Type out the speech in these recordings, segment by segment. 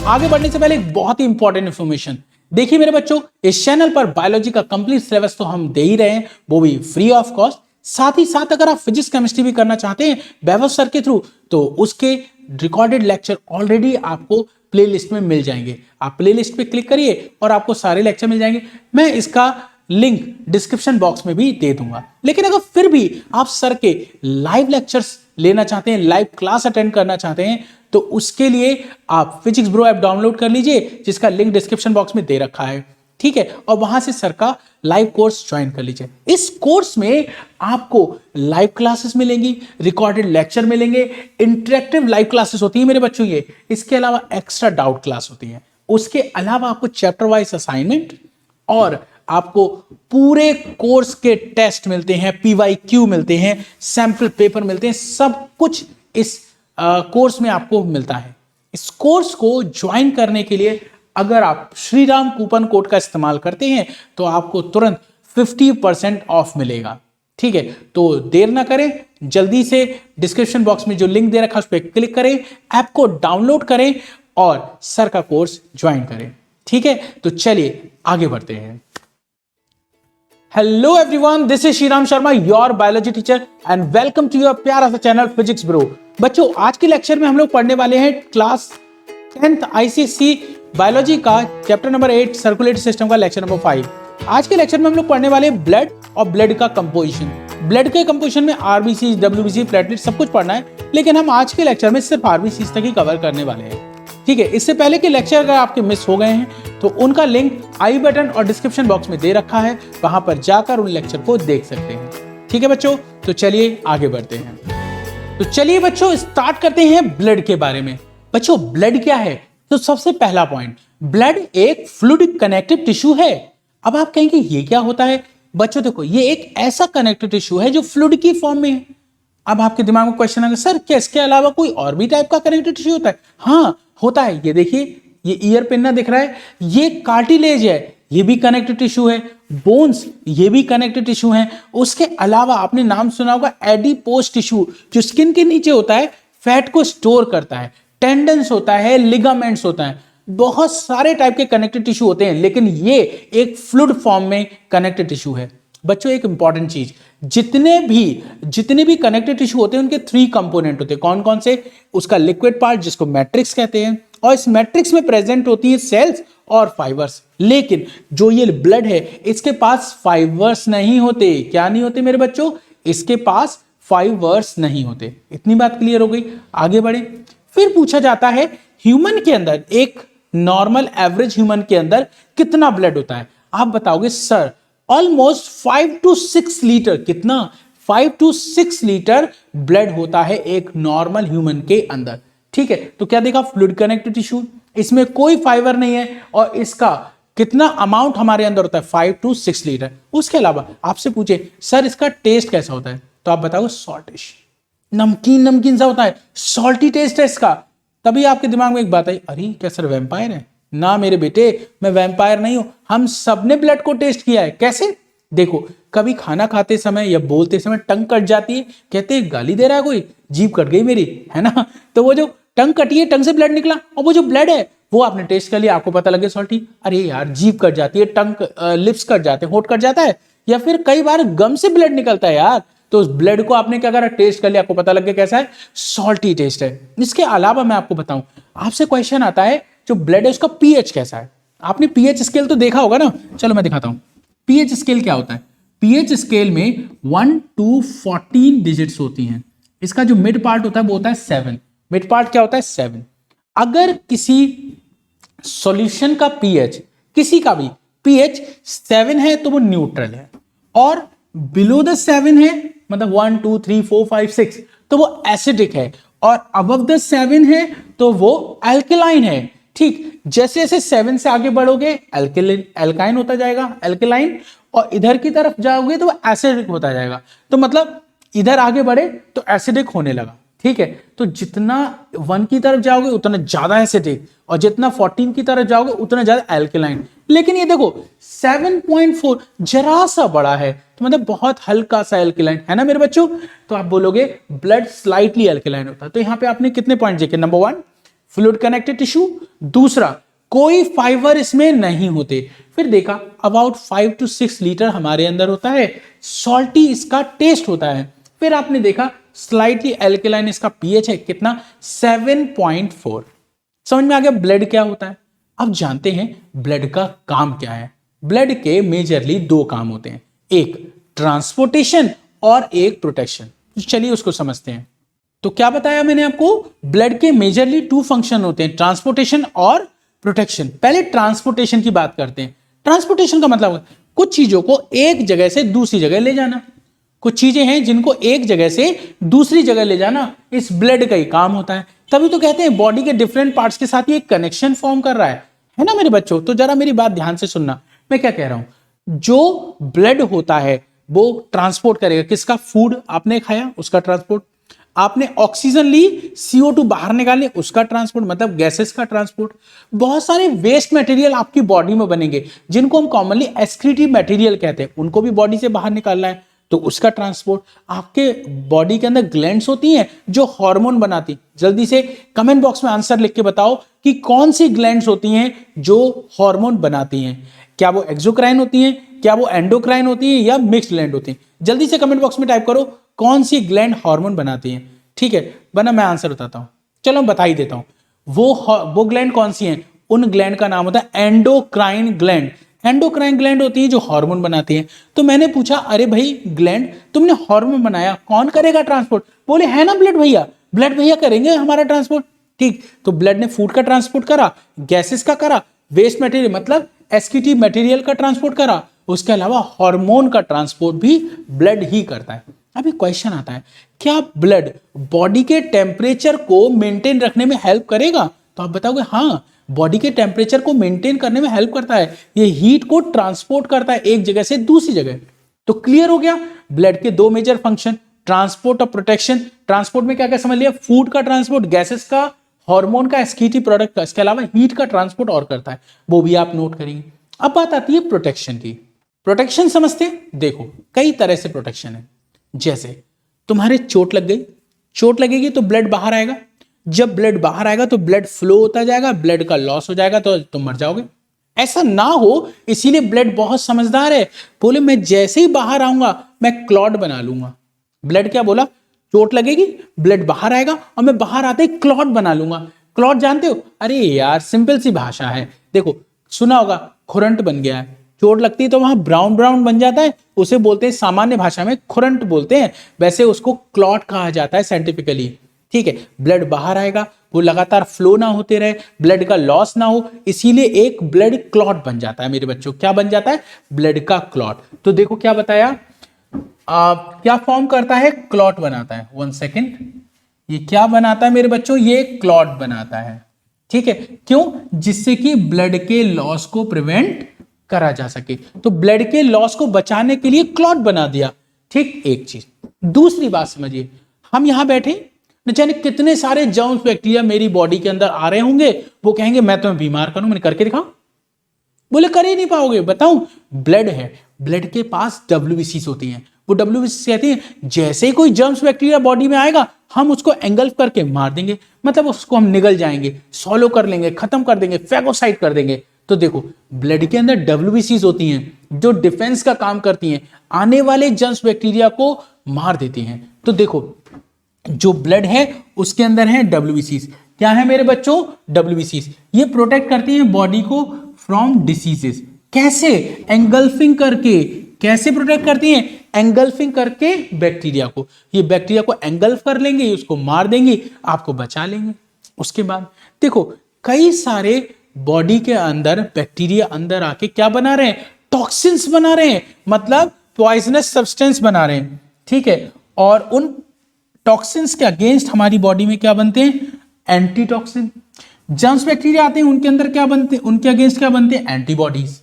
आगे बढ़ने से पहले एक बहुत ही इंपॉर्टेंट इन्फॉर्मेशन। देखिए मेरे बच्चों, इस चैनल पर बायोलॉजी का कंप्लीट सिलेबस तो हम दे ही रहे हैं, वो भी फ्री ऑफ कॉस्ट। साथ ही साथ अगर आप फिजिक्स केमिस्ट्री भी करना चाहते हैं वैभव सर के थ्रू, तो उसके रिकॉर्डेड लेक्चर ऑलरेडी आपको प्लेलिस्ट में मिल जाएंगे। आप प्लेलिस्ट पे क्लिक करिए और आपको सारे लेक्चर मिल जाएंगे। मैं इसका लिंक डिस्क्रिप्शन बॉक्स में भी दे दूंगा। लेकिन अगर फिर भी आप सर के लाइव लेक्चर्स लेना चाहते हैं, लाइव क्लास अटेंड करना चाहते हैं, तो उसके लिए आप फिजिक्स ब्रो ऐप डाउनलोड कर लीजिए, जिसका लिंक डिस्क्रिप्शन बॉक्स में दे रखा है, ठीक है। और वहां से सर का लाइव कोर्स ज्वाइन कर लीजिए। इस कोर्स में आपको लाइव क्लासेस मिलेंगी, रिकॉर्डेड लेक्चर मिलेंगे, इंटरेक्टिव लाइव क्लासेस होती है मेरे बच्चों ये। इसके अलावा एक्स्ट्रा डाउट क्लास होती है। उसके अलावा आपको चैप्टर वाइज असाइनमेंट और आपको पूरे कोर्स के टेस्ट मिलते हैं, PYQ मिलते हैं, सैंपल पेपर मिलते हैं, सब कुछ इस कोर्स में आपको मिलता है। इस कोर्स को ज्वाइन करने के लिए अगर आप श्रीराम कूपन कोड का इस्तेमाल करते हैं तो आपको तुरंत 50% ऑफ मिलेगा, ठीक है। तो देर ना करें, जल्दी से डिस्क्रिप्शन बॉक्स में जो लिंक दे रखा है उस पर क्लिक करें, ऐप को डाउनलोड करें और सर का कोर्स ज्वाइन करें, ठीक है। तो चलिए आगे बढ़ते हैं। Hello everyone, this is Shriram Sharma, your biology teacher, and welcome to your प्यारा सा चैनल फिजिक्स ब्रो। बच्चों, आज के लेक्चर में हम लोग पढ़ने वाले हैं क्लास 10th ICSE बायोलॉजी का चैप्टर नंबर 8 सर्कुलेटरी सिस्टम का लेक्चर नंबर 5। आज के लेक्चर में हम लोग पढ़ने वाले हैं ब्लड और ब्लड का कंपोजिशन। ब्लड के कंपोजिशन में RBC, WBC, प्लेटलेट सब कुछ पढ़ना है, लेकिन हम आज के लेक्चर में सिर्फ RBC तक ही कवर करने वाले हैं, ठीक है। इससे पहले के लेक्चर अगर आपके मिस हो गए हैं तो उनका लिंक आई बटन और डिस्क्रिप्शन बॉक्स में दे रखा है, वहां पर जाकर उन लेक्चर को देख सकते हैं, ठीक है बच्चों। तो चलिए आगे बढ़ते हैं। तो चलिए बच्चों स्टार्ट करते हैं ब्लड के बारे में। बच्चों, ब्लड क्या है? तो सबसे पहला पॉइंट, ब्लड एक फ्लूइड कनेक्टिव टिश्यू है। अब आप कहेंगे ये क्या होता है? बच्चों देखो, ये एक ऐसा कनेक्टिव टिश्यू है जो फ्लूइड की फॉर्म में है। अब आपके दिमाग में क्वेश्चन आएगा, सर क्या इसके अलावा कोई और भी टाइप का कनेक्टिव टिश्यू होता है? हाँ होता है। ये देखिए, ये ईयर पिन्ना दिख रहा है, ये कार्टिलेज है, ये भी कनेक्टिव टिश्यू है। बोन्स, ये भी कनेक्टिव टिश्यू है। उसके अलावा आपने नाम सुना होगा एडिपोज टिश्यू, जो स्किन के नीचे होता है, फैट को स्टोर करता है। टेंडन्स होता है, लिगामेंट्स होता है, बहुत सारे टाइप के कनेक्टिव टिश्यू होते हैं, लेकिन ये एक फ्लूइड फॉर्म में कनेक्टिव टिश्यू है। बच्चों, एक इंपॉर्टेंट चीज, जितने भी कनेक्टिव टिश्यू होते हैं उनके 3 कंपोनेंट होते हैं। कौन कौन से? उसका लिक्विड पार्ट जिसको मैट्रिक्स कहते हैं, और इस मैट्रिक्स में प्रेजेंट होती है सेल्स और फाइबर्स। लेकिन जो ये ब्लड है, इसके पास फाइबर्स नहीं होते। क्या नहीं होते मेरे बच्चों? इसके पास फाइबर्स नहीं होते। इतनी बात क्लियर हो गई। आगे बढ़े। फिर पूछा जाता है ह्यूमन के अंदर, एक नॉर्मल एवरेज ह्यूमन के अंदर कितना ब्लड होता है? आप बताओगे सर ऑलमोस्ट 5 to 6 लीटर। कितना? 5 to 6 लीटर ब्लड होता है एक नॉर्मल ह्यूमन के अंदर, ठीक है। तो क्या देखा? फ्लूइड कनेक्टिव टिश्यू, इसमें कोई फाइबर नहीं है, और इसका कितना अमाउंट हमारे अंदर होता है? 5 to 6 लीटर। उसके अलावा आपसे पूछे सर इसका टेस्ट कैसा होता है, तो आप बताओगे सॉल्टिश, नमकीन सा होता है, सॉल्टी टेस्ट है इसका। तभी आपके दिमाग में एक बात आई, अरे क्या सर वैम्पायर है? ना मेरे बेटे, मैं वैम्पायर नहीं हूं। हम सबने ब्लड को टेस्ट किया है। कैसे? देखो, कभी खाना खाते समय या बोलते समय टंग कट जाती है, कहते हैं गाली दे रहा है कोई, जीभ कट गई मेरी, है ना। तो वो जो टंग कटी है, टंग से ब्लड निकला, और वो जो ब्लड है वो आपने टेस्ट कर लिया, आपको पता लगे सॉल्टी। अरे यार, जीभ कट जाती है, टंग लिप्स कट जाते हैं, होठ कट जाता है, या फिर कई बार गम से ब्लड निकलता है यार, तो उस ब्लड को आपने क्या करा? टेस्ट कर लिया, आपको पता लग गया कैसा है? सॉल्टी टेस्ट है। इसके अलावा मैं आपको बताऊं, आपसे क्वेश्चन आता है जो ब्लड है उसका पीएच कैसा है? आपने पीएच स्केल तो देखा होगा ना। चलो मैं दिखाता हूं पीएच स्केल क्या होता है। पीएच स्केल में 1 to 14 डिजिट्स होती हैं। इसका जो मिड पार्ट होता है वो होता है 7। मिड पार्ट क्या होता है? 7। अगर किसी सॉल्यूशन का पीएच, किसी का भी पीएच 7 है तो वो न्यूट्रल है, और बिलो द 7 है, मतलब 1 2 3 4 5 6, तो वो एसिडिक है, और अबव द 7 है तो वो अल्कलाइन है, ठीक। जैसे जैसे 7 से आगे बढ़ोगे एल्काइन होता जाएगा, अल्कलाइन, और इधर की तरफ जाओगे तो एसिडिक होता जाएगा। तो मतलब इधर आगे बढ़े तो एसिडिक होने लगा, ठीक है। तो जितना 1 की तरफ जाओगे उतना ज्यादा एसिडिक, और जितना 14 की तरफ जाओगे उतना ज्यादा अल्कलाइन। लेकिन ये देखो 7.4 जरा सा बड़ा है, तो मतलब बहुत हल्का सा अल्कलाइन है ना मेरे बच्चों। तो आप बोलोगे ब्लड स्लाइटली अल्कलाइन होता है। तो यहाँ पे आपने कितने पॉइंट देखे? नंबर 1 फ्लूइड कनेक्टेड टिश्यू, दूसरा कोई फाइबर इसमें नहीं होते। फिर देखा अबाउट 5 to 6 लीटर हमारे अंदर होता है, सॉल्टी इसका टेस्ट होता है। फिर आपने देखा स्लाइटली एल्कलाइन इसका पीएच है कितना, 7.4। समझ में आ गया ब्लड क्या होता है। अब जानते हैं ब्लड का काम क्या है। ब्लड के मेजरली दो काम होते हैं, एक ट्रांसपोर्टेशन और एक प्रोटेक्शन। चलिए उसको समझते हैं। तो क्या बताया मैंने आपको, ब्लड के मेजरली 2 फंक्शन होते हैं, ट्रांसपोर्टेशन और प्रोटेक्शन। पहले ट्रांसपोर्टेशन की बात करते हैं। ट्रांसपोर्टेशन का मतलब कुछ चीजों को एक जगह से दूसरी जगह ले जाना। कुछ चीजें हैं जिनको एक जगह से दूसरी जगह ले जाना इस ब्लड का ही काम होता है। तभी तो कहते हैं बॉडी के डिफरेंट पार्ट्स के साथ ये कनेक्शन फॉर्म कर रहा है ना मेरे बच्चों। तो जरा मेरी बात ध्यान से सुनना, मैं क्या कह रहा हूं। जो ब्लड होता है वो ट्रांसपोर्ट करेगा किसका, फूड आपने खाया उसका ट्रांसपोर्ट, आपने ऑक्सीजन ली CO2 बाहर निकालने उसका ट्रांसपोर्ट, मतलब गैसेस का ट्रांसपोर्ट। बहुत सारे वेस्ट मटेरियल आपकी बॉडी में बनेंगे जिनको हम कॉमनली एक्सक्रीटिव मटेरियल कहते हैं, उनको भी बॉडी से बाहर निकालना है तो उसका ट्रांसपोर्ट। आपके बॉडी के अंदर ग्लैंड्स होती हैं जो हार्मोन बनाती। जल्दी से कमेंट बॉक्स में आंसर लिख के बताओ कि कौन सी ग्लैंड्स होती हैं जो हार्मोन बनाती हैं। क्या वो एक्सोक्राइन होती हैं, क्या वो एंडोक्राइन होती हैं या मिक्स्ड ग्लैंड होती हैं। जल्दी से कमेंट बॉक्स में टाइप करो कौन सी ग्लैंड हार्मोन बनाती है। ठीक है, वरना मैं आंसर बताता हूं। चलो बता ही देता हूं वो ग्लैंड कौन सी हैं। उन ग्लैंड का नाम होता है एंडोक्राइन ग्लैंड। एंडोक्राइन ग्लैंड होती है जो हार्मोन बनाती है। तो मैंने पूछा अरे भाई ग्लैंड तुमने हार्मोन बनाया, कौन करेगा ट्रांसपोर्ट। बोले है ना ब्लड भैया, ब्लड भैया करेंगे हमारा ट्रांसपोर्ट। ठीक, तो ब्लड ने फूड का ट्रांसपोर्ट करा, गैसेस का करा, वेस्ट मटेरियल मतलब एक्सक्रीटिव मटेरियल का ट्रांसपोर्ट करा, उसके अलावा हार्मोन का ट्रांसपोर्ट भी ब्लड ही करता है। अभी क्वेश्चन आता है, क्या ब्लड बॉडी के टेम्परेचर को मेंटेन रखने में हेल्प करेगा। तो आप बताओगे हाँ, बॉडी के टेम्परेचर को मेंटेन करने में हेल्प करता है, ये हीट को ट्रांसपोर्ट करता है एक जगह से दूसरी जगह। तो क्लियर हो गया ब्लड के दो मेजर फंक्शन, ट्रांसपोर्ट और प्रोटेक्शन। ट्रांसपोर्ट में क्या क्या समझ लिया, फूड का ट्रांसपोर्ट, गैसेस का, हार्मोन का, एक्सक्रीटिव प्रोडक्ट का, इसके अलावा हीट का ट्रांसपोर्ट और करता है, वो भी आप नोट करेंगे। अब बात आती है प्रोटेक्शन की। प्रोटेक्शन समझते हैं, देखो कई तरह से प्रोटेक्शन है। जैसे तुम्हारे चोट लग गई, चोट लगेगी तो ब्लड बाहर आएगा, जब ब्लड बाहर आएगा तो ब्लड फ्लो होता जाएगा, ब्लड का लॉस हो जाएगा तो तुम मर जाओगे। ऐसा ना हो इसीलिए ब्लड बहुत समझदार है, बोले मैं जैसे ही बाहर आऊंगा मैं क्लॉट बना लूंगा। ब्लड क्या बोला, चोट लगेगी ब्लड बाहर आएगा और मैं बाहर आते ही क्लॉट बना लूंगा। क्लॉट जानते हो, अरे यार सिंपल सी भाषा है, देखो सुना होगा खुरंट बन गया है, चोट लगती है तो वहां ब्राउन ब्राउन बन जाता है, उसे बोलते हैं सामान्य भाषा में खुरंट बोलते हैं, वैसे उसको क्लॉट कहा जाता है साइंटिफिकली। ठीक है, ब्लड बाहर आएगा, वो लगातार फ्लो ना होते रहे, ब्लड का लॉस ना हो, इसीलिए एक ब्लड क्लॉट बन जाता है मेरे बच्चों। क्या बन जाता है, ब्लड का क्लॉट। तो देखो क्या बताया, क्या फॉर्म करता है, क्लॉट बनाता है। 1 सेकेंड, ये क्या बनाता है मेरे बच्चों, ये क्लॉट बनाता है। ठीक है, क्यों, जिससे कि ब्लड के लॉस को प्रिवेंट करा जा सके। तो ब्लड के लॉस को बचाने के लिए क्लॉट बना दिया। ठीक, एक चीज। दूसरी बात समझिए, हम यहां बैठे न जाने कितने सारे जर्म्स बैक्टीरिया मेरी बॉडी के अंदर आ रहे होंगे, वो कहेंगे मैं तुम्हें बीमार करूं, मैंने करके दिखाऊं, बोले कर ही नहीं पाओगे। बताऊं, ब्लड है, ब्लड के पास WBCs होती हैं, वो WBCs कहती हैं जैसे ही कोई जर्म्स बैक्टीरिया बॉडी में आएगा हम उसको एंगल्फ करके मार देंगे, मतलब उसको हम निगल जाएंगे, सॉलो कर लेंगे, खत्म कर देंगे, फैगोसाइट कर देंगे। तो देखो ब्लड के अंदर WBCs होती हैं जो डिफेंस का काम करती हैं, आने वाले जर्म्स बैक्टीरिया को मार देती हैं। तो देखो जो ब्लड है उसके अंदर है WBCs। क्या है मेरे बच्चों, WBCs। ये प्रोटेक्ट करती हैं बॉडी को फ्रॉम डिसीजेस। कैसे, एंगल्फिंग करके। कैसे प्रोटेक्ट करती हैं, एंगल्फिंग करके बैक्टीरिया को। ये बैक्टीरिया को एंगल्फ कर लेंगे, उसको मार देंगे, आपको बचा लेंगे। उसके बाद देखो कई सारे बॉडी के अंदर बैक्टीरिया अंदर आके क्या बना रहे हैं, टॉक्सिन्स बना रहे हैं, मतलब पॉइजनस सब्सटेंस बना रहे हैं। ठीक है, और उन टॉक्सिन्स के अगेंस्ट हमारी बॉडी में क्या बनते हैं, एंटीटॉक्सिन। जर्म्स बैक्टीरिया आते हैं उनके अंदर क्या बनते हैं, उनके अगेंस्ट क्या बनते हैं, एंटीबॉडीज।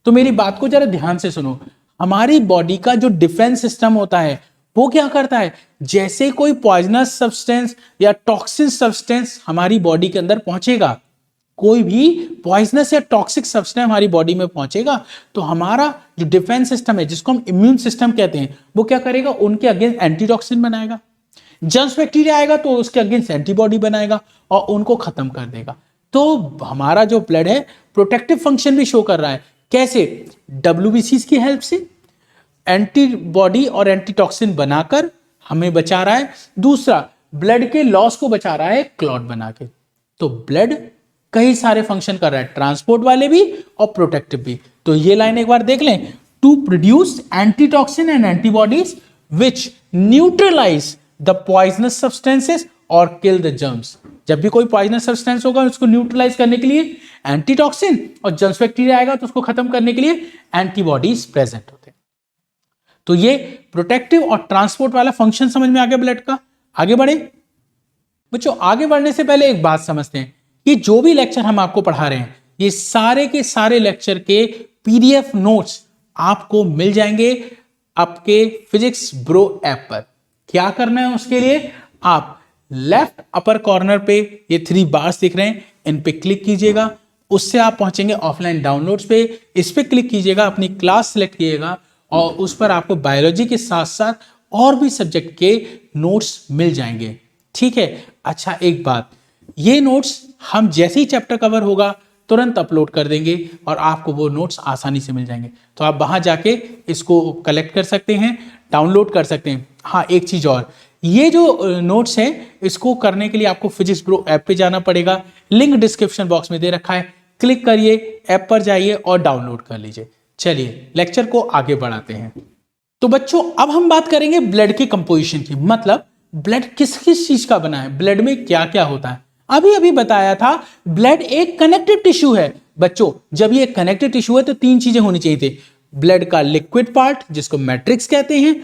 तो मेरी बात को जरा ध्यान से सुनो, हमारी बॉडी का जो डिफेंस सिस्टम होता है वो क्या करता है, जैसे कोई पॉइजनस सब्सटेंस या टॉक्सिन सब्सटेंस हमारी बॉडी के अंदर पहुंचेगा, कोई भी पॉइजनस या टॉक्सिक सब्सटेंस हमारी बॉडी में पहुंचेगा, तो हमारा जो डिफेंस सिस्टम है जिसको हम इम्यून सिस्टम कहते हैं वो क्या करेगा, उनके अगेंस्ट एंटीटॉक्सिन बनाएगा। जर्म्स बैक्टीरिया आएगा तो उसके अगेंस्ट एंटीबॉडी बनाएगा और उनको खत्म कर देगा। तो हमारा जो ब्लड है प्रोटेक्टिव फंक्शन भी शो कर रहा है। कैसे? WBCs की हेल्प से एंटीबॉडी और एंटीटॉक्सिन बनाकर हमें बचा रहा है। दूसरा, ब्लड के लॉस को बचा रहा है क्लॉट बना के। तो ब्लड कई सारे फंक्शन कर रहा है, ट्रांसपोर्ट वाले भी और प्रोटेक्टिव भी। तो ये लाइन एक बार देख लें, to produce antitoxin and antibodies which neutralize the poisonous substances और किल द जर्म्स। जब भी कोई पॉइजनस सब्सटेंस होगा उसको न्यूट्रलाइज करने के लिए एंटीटॉक्सिन, और जर्म्स बैक्टीरिया आएगा तो उसको खत्म करने के लिए एंटीबॉडीज प्रेजेंट होते हैं। तो ये प्रोटेक्टिव और ट्रांसपोर्ट वाला फंक्शन समझ में आ गया ब्लड का। आगे बढ़े बच्चों। आगे बढ़ने से पहले एक बात समझते हैं कि जो भी लेक्चर हम आपको पढ़ा रहे हैं ये सारे के सारे लेक्चर के PDF नोट्स आपको मिल जाएंगे आपके फिजिक्स ब्रो ऐप पर। क्या करना है उसके लिए, आप लेफ्ट अपर कॉर्नर पे ये 3 बार्स दिख रहे हैं, इन पे क्लिक कीजिएगा। उससे आप पहुंचेंगे ऑफलाइन डाउनलोड्स पे। इस पे क्लिक कीजिएगा, अपनी क्लास सेलेक्ट कीजिएगा और उस पर आपको बायोलॉजी के साथ साथ और भी सब्जेक्ट के नोट्स मिल जाएंगे। ठीक है। अच्छा, एक बात, ये नोट्स हम जैसे ही चैप्टर कवर होगा तुरंत अपलोड कर देंगे और आपको वो नोट्स आसानी से मिल जाएंगे। तो आप वहां जाके इसको कलेक्ट कर सकते हैं, डाउनलोड कर सकते हैं। हाँ, एक चीज और, ये जो नोट्स हैं इसको करने के लिए आपको फिजिक्स ब्रो ऐप पे जाना पड़ेगा। लिंक डिस्क्रिप्शन बॉक्स में दे रखा है, क्लिक करिए, ऐप पर जाइए और डाउनलोड कर लीजिए। चलिए लेक्चर को आगे बढ़ाते हैं। तो बच्चों अब हम बात करेंगे ब्लड की कंपोजिशन की, मतलब ब्लड किस किस चीज का बना है, ब्लड में क्या क्या होता है। अभी अभी बताया था ब्लड एक कनेक्टिव टिश्यू है। बच्चों जब ये कनेक्टिव टिश्यू है तो 3 चीजें होनी चाहिए थी। ब्लड का लिक्विड पार्ट जिसको मैट्रिक्स कहते हैं,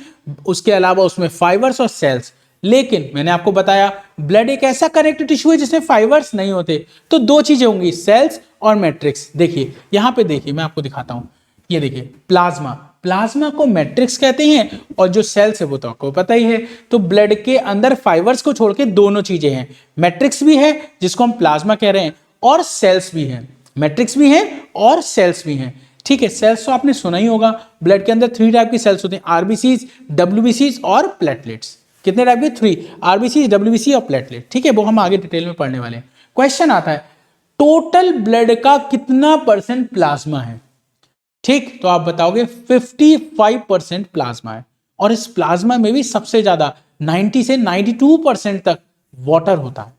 उसके अलावा उसमें फाइबर्स और सेल्स। लेकिन मैंने आपको बताया ब्लड एक ऐसा कनेक्टिव टिश्यू है जिसमें फाइबर्स नहीं होते, तो 2 चीजें होंगी, सेल्स और मैट्रिक्स। देखिए यहां पे, देखिए मैं आपको दिखाता हूं, ये देखिए प्लाज्मा, प्लाज्मा को मैट्रिक्स कहते हैं और जो सेल्स है वो तो आपको पता ही है। तो ब्लड के अंदर फाइबर्स को छोड़ के दोनों चीजें हैं, मैट्रिक्स भी है जिसको हम प्लाज्मा कह रहे हैं और सेल्स भी है। मैट्रिक्स भी है और सेल्स भी हैं। ठीक है, सेल्स तो आपने सुना ही होगा। ब्लड के अंदर 3 टाइप की सेल्स होती हैं, आरबीसीज, WBCs और प्लेटलेट्स। कितने टाइप के? 3, आरबीसी, WBC और प्लेटलेट। ठीक है, वो हम आगे डिटेल में पढ़ने वाले हैं। क्वेश्चन आता है टोटल ब्लड का कितना % प्लाज्मा है? ठीक, तो आप बताओगे 55% प्लाज्मा है और इस प्लाज्मा में भी सबसे ज्यादा 90 से 92% तक वाटर होता है।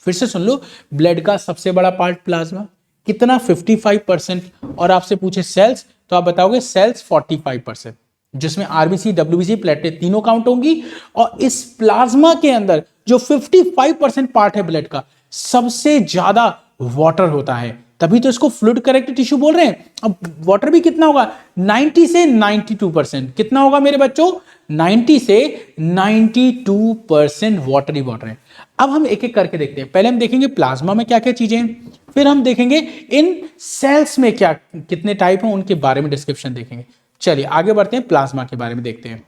फिर से सुन लो, ब्लड का सबसे बड़ा पार्ट प्लाज्मा, कितना? 55%। और आपसे पूछे सेल्स तो आप बताओगे सेल्स 45%, जिसमें आरबीसी, WBC, प्लेटलेट तीनों काउंट होंगी। और इस प्लाज्मा के अंदर जो 55% पार्ट है ब्लड का, सबसे ज्यादा वाटर होता है, तभी तो इसको फ्लूइड कनेक्टिव टिश्यू बोल रहे हैं। अब वाटर भी कितना होगा? 90 से 92%। कितना होगा मेरे बच्चों? 90 से 92% वाटर ही वाटर है। अब हम एक एक करके देखते हैं। पहले हम देखेंगे प्लाज्मा में क्या क्या चीजें हैं, फिर हम देखेंगे इन सेल्स में क्या कितने टाइप हैं उनके बारे में डिस्क्रिप्शन देखेंगे। चलिए आगे बढ़ते हैं, प्लाज्मा के बारे में देखते हैं।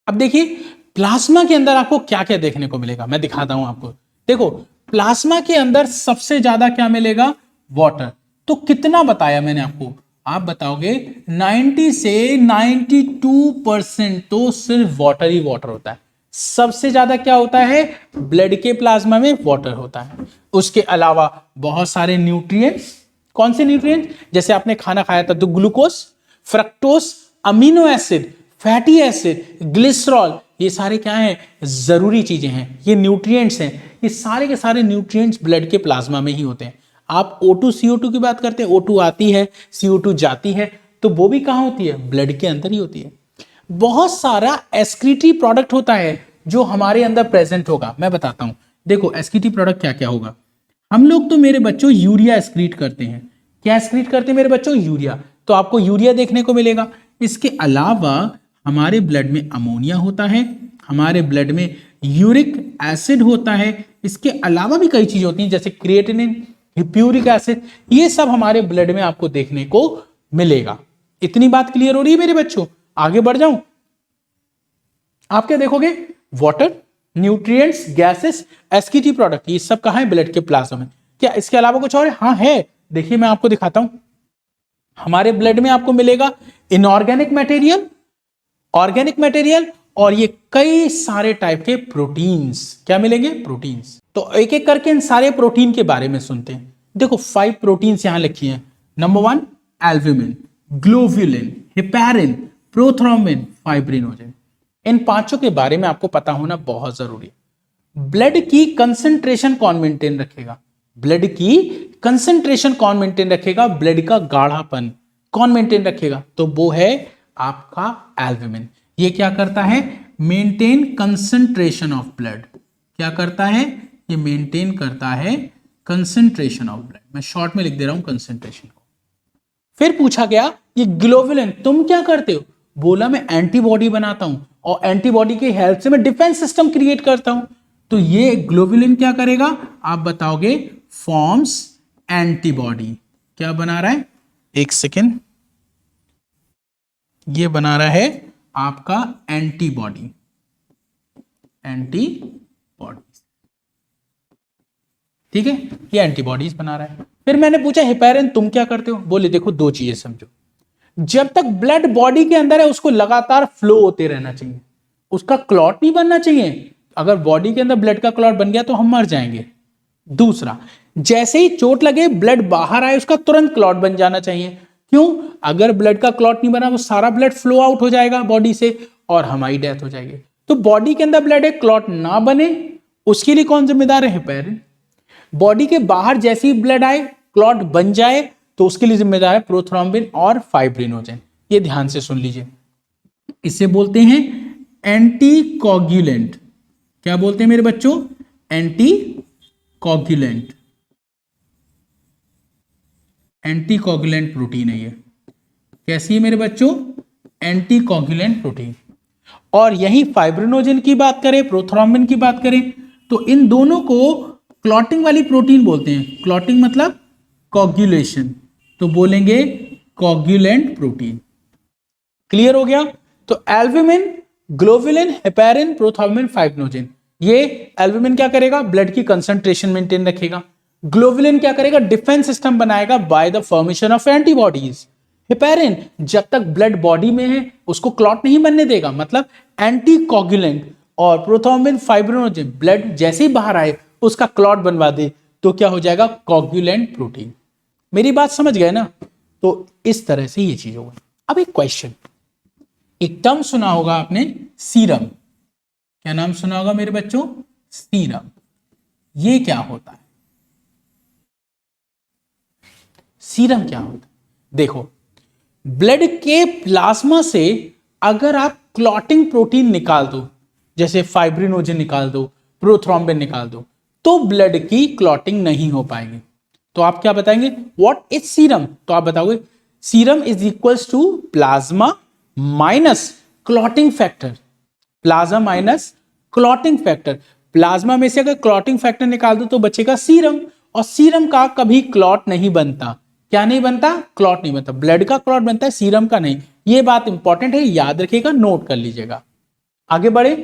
अब देखिए प्लाज्मा के अंदर आपको क्या क्या देखने को मिलेगा, मैं दिखाता हूं आपको। देखो प्लाज्मा के अंदर सबसे ज्यादा क्या मिलेगा? वाटर। तो कितना बताया मैंने आपको? आप बताओगे 90 से 92% तो सिर्फ वाटर ही वाटर होता है। सबसे ज्यादा क्या होता है? ब्लड के प्लाज्मा में वाटर होता है। उसके अलावा बहुत सारे न्यूट्रिएंट्स। कौन से न्यूट्रिएंट्स? जैसे आपने खाना खाया था तो glucose, fructose, amino acid, fatty acid, glycerol, ये सारे क्या हैं? जरूरी चीजें हैं, ये न्यूट्रिएंट्स हैं। ये सारे के सारे न्यूट्रिएंट्स ब्लड के प्लाज्मा में ही होते हैं। आप O2 CO2 की बात करते हैं, O2 आती है, CO2 जाती है, तो वो भी कहां होती है? ब्लड के अंदर ही होती है। बहुत सारा एक्सक्रीटरी प्रोडक्ट होता है जो हमारे अंदर प्रेजेंट होगा, मैं बताता हूं। देखो एक्सक्रीटरी प्रोडक्ट क्या क्या होगा। हम लोग तो मेरे बच्चों यूरिया एक्सक्रीट करते हैं। क्या एक्सक्रीट करते हैं मेरे बच्चों? यूरिया। तो आपको यूरिया देखने को मिलेगा। इसके अलावा हमारे ब्लड में अमोनिया होता है, हमारे ब्लड में यूरिक एसिड होता है। इसके अलावा भी कई चीजें होती हैं जैसे क्रिएटिनिन, प्यूरिक एसिड, ये सब हमारे ब्लड में आपको देखने को मिलेगा। इतनी बात क्लियर हो रही है मेरे बच्चों? आगे बढ़ जाऊं। आप क्या देखोगे? Water, nutrients, gases, excretory product, ये सब कहां है? ब्लड के प्लाज्मा में। क्या इसके अलावा कुछ और है? हाँ है, देखिए मैं आपको दिखाता हूं। हमारे ब्लड में आपको मिलेगा इनऑर्गेनिक मटेरियल, ऑर्गेनिक मटेरियल और ये कई सारे टाइप के प्रोटीन्स क्या मिलेंगे, प्रोटीन्स। तो एक एक करके इन सारे प्रोटीन के बारे में सुनते हैं। देखो 5 प्रोटीन्स यहां लिखी हैं। Number 1 albumin, globulin, heparin, prothrombin, fibrinogen. इन पांचों के बारे में आपको पता होना बहुत जरूरी है। ब्लड की कंसंट्रेशन कौन मेंटेन रखेगा, ब्लड की कंसंट्रेशन कौन मेंटेन रखेगा, ब्लड का गाढ़ापन कौन मेंटेन रखेगा, तो वो है आपका एल्ब्यूमिन। ये क्या करता है, मेंटेन कंसंट्रेशन ऑफ ब्लड। क्या करता है, ये मेंटेन करता है कंसंट्रेशन ऑफ ब्लड। मैं शॉर्ट में लिख दे रहा हूं कंसंट्रेशन को। फिर पूछा गया ये ग्लोबुलिन तुम क्या करते हो, बोला मैं एंटीबॉडी बनाता हूं और एंटीबॉडी की हेल्प से मैं डिफेंस सिस्टम क्रिएट करता हूं। तो ये ग्लोबुलिन क्या करेगा, आप बताओगे, फॉर्म्स एंटीबॉडी। क्या बना रहा है, एक सेकेंड, ये बना रहा है आपका एंटीबॉडी, एंटीबॉडी, ठीक है, ये एंटीबॉडीज बना रहा है। फिर मैंने पूछा हेपेरिन तुम क्या करते हो, बोले देखो दो चीजें समझो, जब तक ब्लड बॉडी के अंदर है उसको लगातार फ्लो होते रहना चाहिए, उसका क्लॉट नहीं बनना चाहिए। अगर बॉडी के अंदर ब्लड का क्लॉट बन गया तो हम मर जाएंगे। दूसरा, जैसे ही चोट लगे ब्लड बाहर आए उसका तुरंत क्लॉट बन जाना चाहिए। क्यों, अगर ब्लड का क्लॉट नहीं बना वो सारा ब्लड फ्लो आउट हो जाएगा बॉडी से और हमारी डेथ हो जाएगी। तो बॉडी के अंदर ब्लड एक क्लॉट ना बने उसके लिए कौन जिम्मेदार है, हेपेरिन। बॉडी के बाहर जैसे ही ब्लड आए क्लॉट बन जाए तो उसके लिए जिम्मेदार है प्रोथ्रोम्बिन और फाइब्रिनोजेन। ये ध्यान से सुन लीजिए, इसे बोलते हैं एंटीकोगुलेंट। क्या बोलते हैं मेरे बच्चों, एंटीकोगुलेंट, एंटीकोगुलेंट प्रोटीन है ये। कैसी है मेरे बच्चों, एंटीकोगुलेंट प्रोटीन। और यही फाइब्रिनोजेन की बात करें, प्रोथ्रोम्बिन की बात करें, तो इन दोनों को क्लॉटिंग वाली प्रोटीन बोलते हैं। क्लॉटिंग मतलब कोगुलेशन, तो बोलेंगे कोगुलेंट प्रोटीन। क्लियर हो गया। तो albumin, globulin, heparin, prothrombin, fibrinogen. ये एल्ब्यूमिन क्या करेगा, ब्लड की कंसंट्रेशन मेंटेन रखेगा। ग्लोबुलिन क्या करेगा, डिफेंस सिस्टम बनाएगा by the formation of antibodies. Heparin जब तक ब्लड बॉडी में है उसको क्लॉट नहीं बनने देगा, मतलब एंटीकोगुलेंट। और प्रोथ्रोम्बिन, फाइब्रिनोजेन ब्लड जैसे ही बाहर आए उसका क्लॉट बनवा दे तो क्या हो जाएगा, कोगुलेंट प्रोटीन। मेरी बात समझ गए ना। तो इस तरह से ये चीज होगा। अब एक क्वेश्चन, एक टर्म सुना होगा आपने, सीरम। क्या नाम सुना होगा मेरे बच्चों, सीरम। ये क्या होता है, सीरम क्या होता है, देखो ब्लड के प्लाज्मा से अगर आप क्लॉटिंग प्रोटीन निकाल दो, जैसे फाइब्रिनोजेन निकाल दो, प्रोथ्रोम्बिन निकाल दो, तो ब्लड की क्लॉटिंग नहीं हो पाएगी। तो आप क्या बताएंगे, व्हाट इज सीरम, तो आप बताओगे serum is equals to plasma minus clotting factor. Plasma minus clotting factor, plasma में से अगर क्लॉटिंग फैक्टर निकाल दो तो बचेगा सीरम, और सीरम का कभी क्लॉट नहीं बनता। क्या नहीं बनता, क्लॉट नहीं बनता। ब्लड का क्लॉट बनता है, सीरम का नहीं। ये बात इंपॉर्टेंट है, याद रखिएगा, नोट कर लीजिएगा। आगे बढ़े,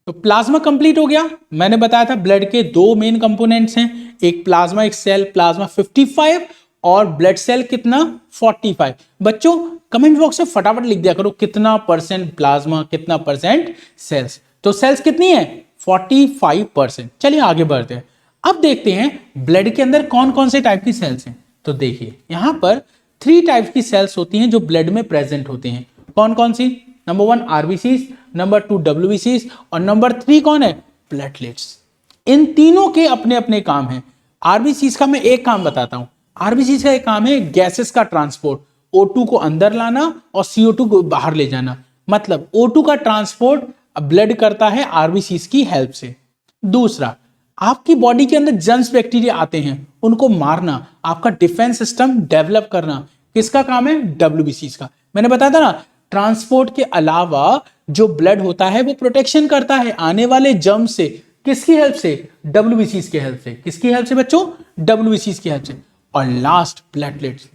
तो प्लाज्मा कंप्लीट हो गया। मैंने बताया था ब्लड के दो मेन कंपोनेंट्स हैं, एक प्लाज्मा, एक सेल। प्लाज्मा 55 और ब्लड सेल कितना, 45। बच्चों कमेंट बॉक्स में फटाफट लिख दिया करो कितना परसेंट प्लाज्मा, कितना परसेंट सेल्स। तो सेल्स कितनी है, 45%। चलिए आगे बढ़ते हैं। अब देखते हैं ब्लड के अंदर कौन कौन से टाइप की सेल्स हैं। तो देखिए यहां पर 3 टाइप की सेल्स होती हैं जो ब्लड में प्रेजेंट होते हैं। कौन कौन सी, नंबर 1 आरबीसीज, नंबर 2 डब्ल्यूबीसीज और नंबर 3 कौन है, प्लेटलेट्स। इन तीनों के अपने अपने काम हैं। आरबीसीज का मैं एक काम बताता हूं। आरबीसीज का एक काम है गैसेस का ट्रांसपोर्ट, O2 को अंदर लाना और CO2 को बाहर ले जाना। मतलब O2 का ट्रांसपोर्ट ब्लड करता है आरबीसीज की हेल्प से। दूसरा, आपकी बॉडी के अंदर जर्म्स बैक्टीरिया आते हैं, उनको मारना, आपका डिफेंस सिस्टम डेवलप करना, किसका काम है, डब्ल्यूबीसीज का। मैंने बताया था ना, ट्रांसपोर्ट के अलावा जो ब्लड होता है वो प्रोटेक्शन करता है आने वाले जर्म्स से। किसकी हेल्प से, डब्ल्यूबीसीज की हेल्प से। किसकी हेल्प से बच्चों, डब्ल्यूबीसीज की हेल्प से। और लास्ट प्लेटलेट्स,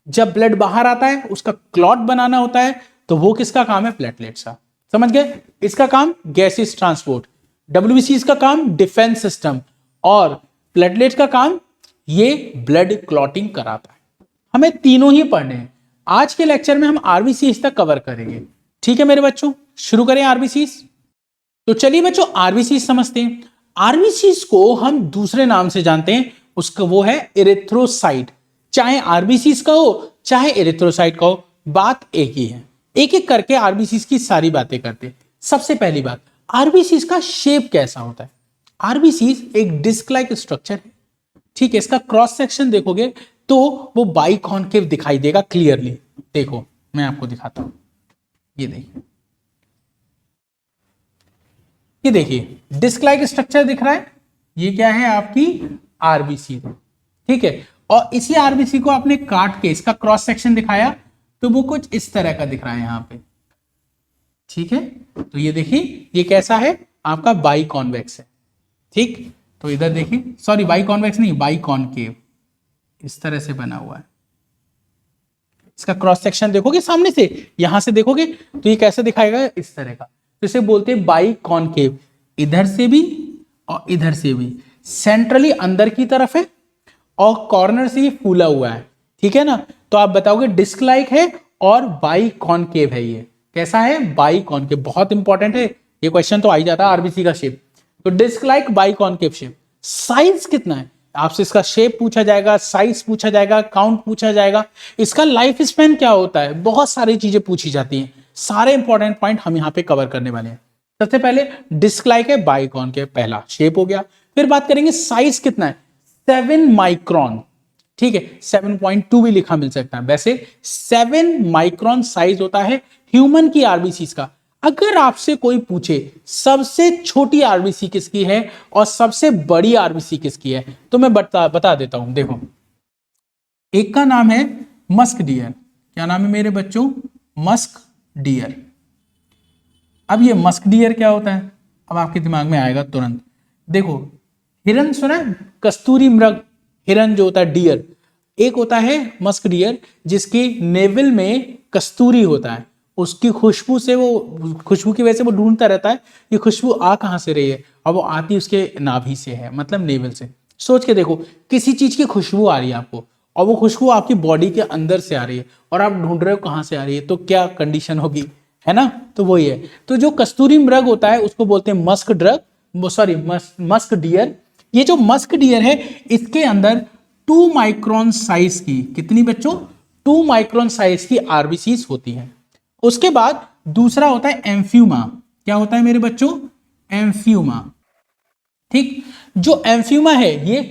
जब ब्लड बाहर आता है उसका क्लॉट बनाना होता है, तो वो किसका काम है, प्लेटलेट्स का। समझ गए, इसका काम गैसेस ट्रांसपोर्ट, डब्ल्यूबीसीज का काम डिफेंस सिस्टम, और प्लेटलेट्स का काम ये ब्लड क्लॉटिंग कराता है। हमें तीनों ही पढ़ने हैं। आज के लेक्चर में हम आरबीसीज तक कवर करेंगे। ठीक है मेरे बच्चों, शुरू करें आरबीसीज। तो चलिए बच्चों आरबीसी समझते हैं। आरबीसी को हम दूसरे नाम से जानते हैं, उसका वो है इरिथ्रोसाइट। चाहे आरबीसी का हो चाहे इरिथ्रोसाइट का हो, बात एक ही है। एक एक करके आरबीसी की सारी बातें करते हैं। सबसे पहली बात, आरबीसी का शेप कैसा होता है। आरबीसी एक डिस्क लाइक स्ट्रक्चर है, ठीक है। इसका क्रॉस सेक्शन देखोगे तो वो बाइकॉन्केव दिखाई देगा क्लियरली। देखो मैं आपको दिखाता हूं, ये देखिए, ये देखिए डिस्क लाइक स्ट्रक्चर दिख रहा है। ये क्या है आपकी आरबीसी, ठीक है। और इसी आरबीसी को आपने काट के इसका क्रॉस सेक्शन दिखाया तो वो कुछ इस तरह का दिख रहा है यहां पे, ठीक है। तो ये देखिए ये कैसा है आपका बाई कॉन्वेक्स है, ठीक। तो इधर देखिए, सॉरी बाई कॉन्वेक्स नहीं, बाई कॉनकेव, इस तरह से बना हुआ है। इसका क्रॉस सेक्शन देखोगे सामने से, यहां से देखोगे तो ये कैसे दिखाएगा, इस तरह का। तो इसे बोलते हैं बाई कॉनकेव। इधर से भी और इधर से भी, सेंट्रली अंदर की तरफ है और कॉर्नर से ये फूला हुआ है, ठीक है ना। तो आप बताओगे डिस्क लाइक है और बाई कॉनकेव है। ये कैसा है, बाई कॉनकेव। बहुत इंपॉर्टेंट है ये क्वेश्चन, तो आ ही जाता है आरबीसी का शेप। तो disc like biconcave shape. Size कितना है आपसे, इसका शेप पूछा जाएगा, साइज पूछा जाएगा, काउंट पूछा जाएगा, इसका लाइफ स्पैन क्या होता है, बहुत सारी चीजें पूछी जाती हैं। सारे इंपॉर्टेंट पॉइंट हम यहाँ पे कवर करने वाले हैं। सबसे पहले डिस्क लाइक है, बाई कॉनकेव, पहला शेप हो गया। फिर बात करेंगे साइज कितना है, 7 माइक्रोन, ठीक है। 7.2 भी लिखा मिल सकता है, वैसे 7 माइक्रोन साइज होता है ह्यूमन की आरबीसी का। अगर आपसे कोई पूछे सबसे छोटी आरबीसी किसकी है और सबसे बड़ी आरबीसी किसकी है, तो मैं बता देता हूं। देखो एक का नाम है मस्क डियर। क्या नाम है मेरे बच्चों, मस्क डियर। अब ये मस्क डियर क्या होता है, अब आपके दिमाग में आएगा तुरंत। देखो हिरन सुना है, कस्तूरी मृग, हिरन जो होता है डियर। एक होता है मस्क डियर जिसकी नेवल में कस्तूरी होता है, उसकी खुशबू से वो, खुशबू की वजह से वो ढूंढता रहता है ये खुशबू आ कहां से रही है, और वो आती उसके नाभि से है, मतलब नेवल से। सोच के देखो किसी चीज की खुशबू आ रही है आपको और वो खुशबू आपकी बॉडी के अंदर से आ रही है और आप ढूंढ रहे हो कहां से आ रही है, तो क्या कंडीशन होगी, है ना। तो वही है। तो जो कस्तूरी मृग होता है उसको बोलते हैं Musk drug, sorry musk deer. ये जो मस्क डियर है इसके अंदर 2 माइक्रोन साइज की, कितनी बच्चों, 2 माइक्रोन साइज की आरबीसीज होती है। उसके बाद दूसरा होता है एम्फ्यूमा। क्या होता है मेरे बच्चों, एम्फ्यूमा, ठीक। जो एम्फ्यूमा है ये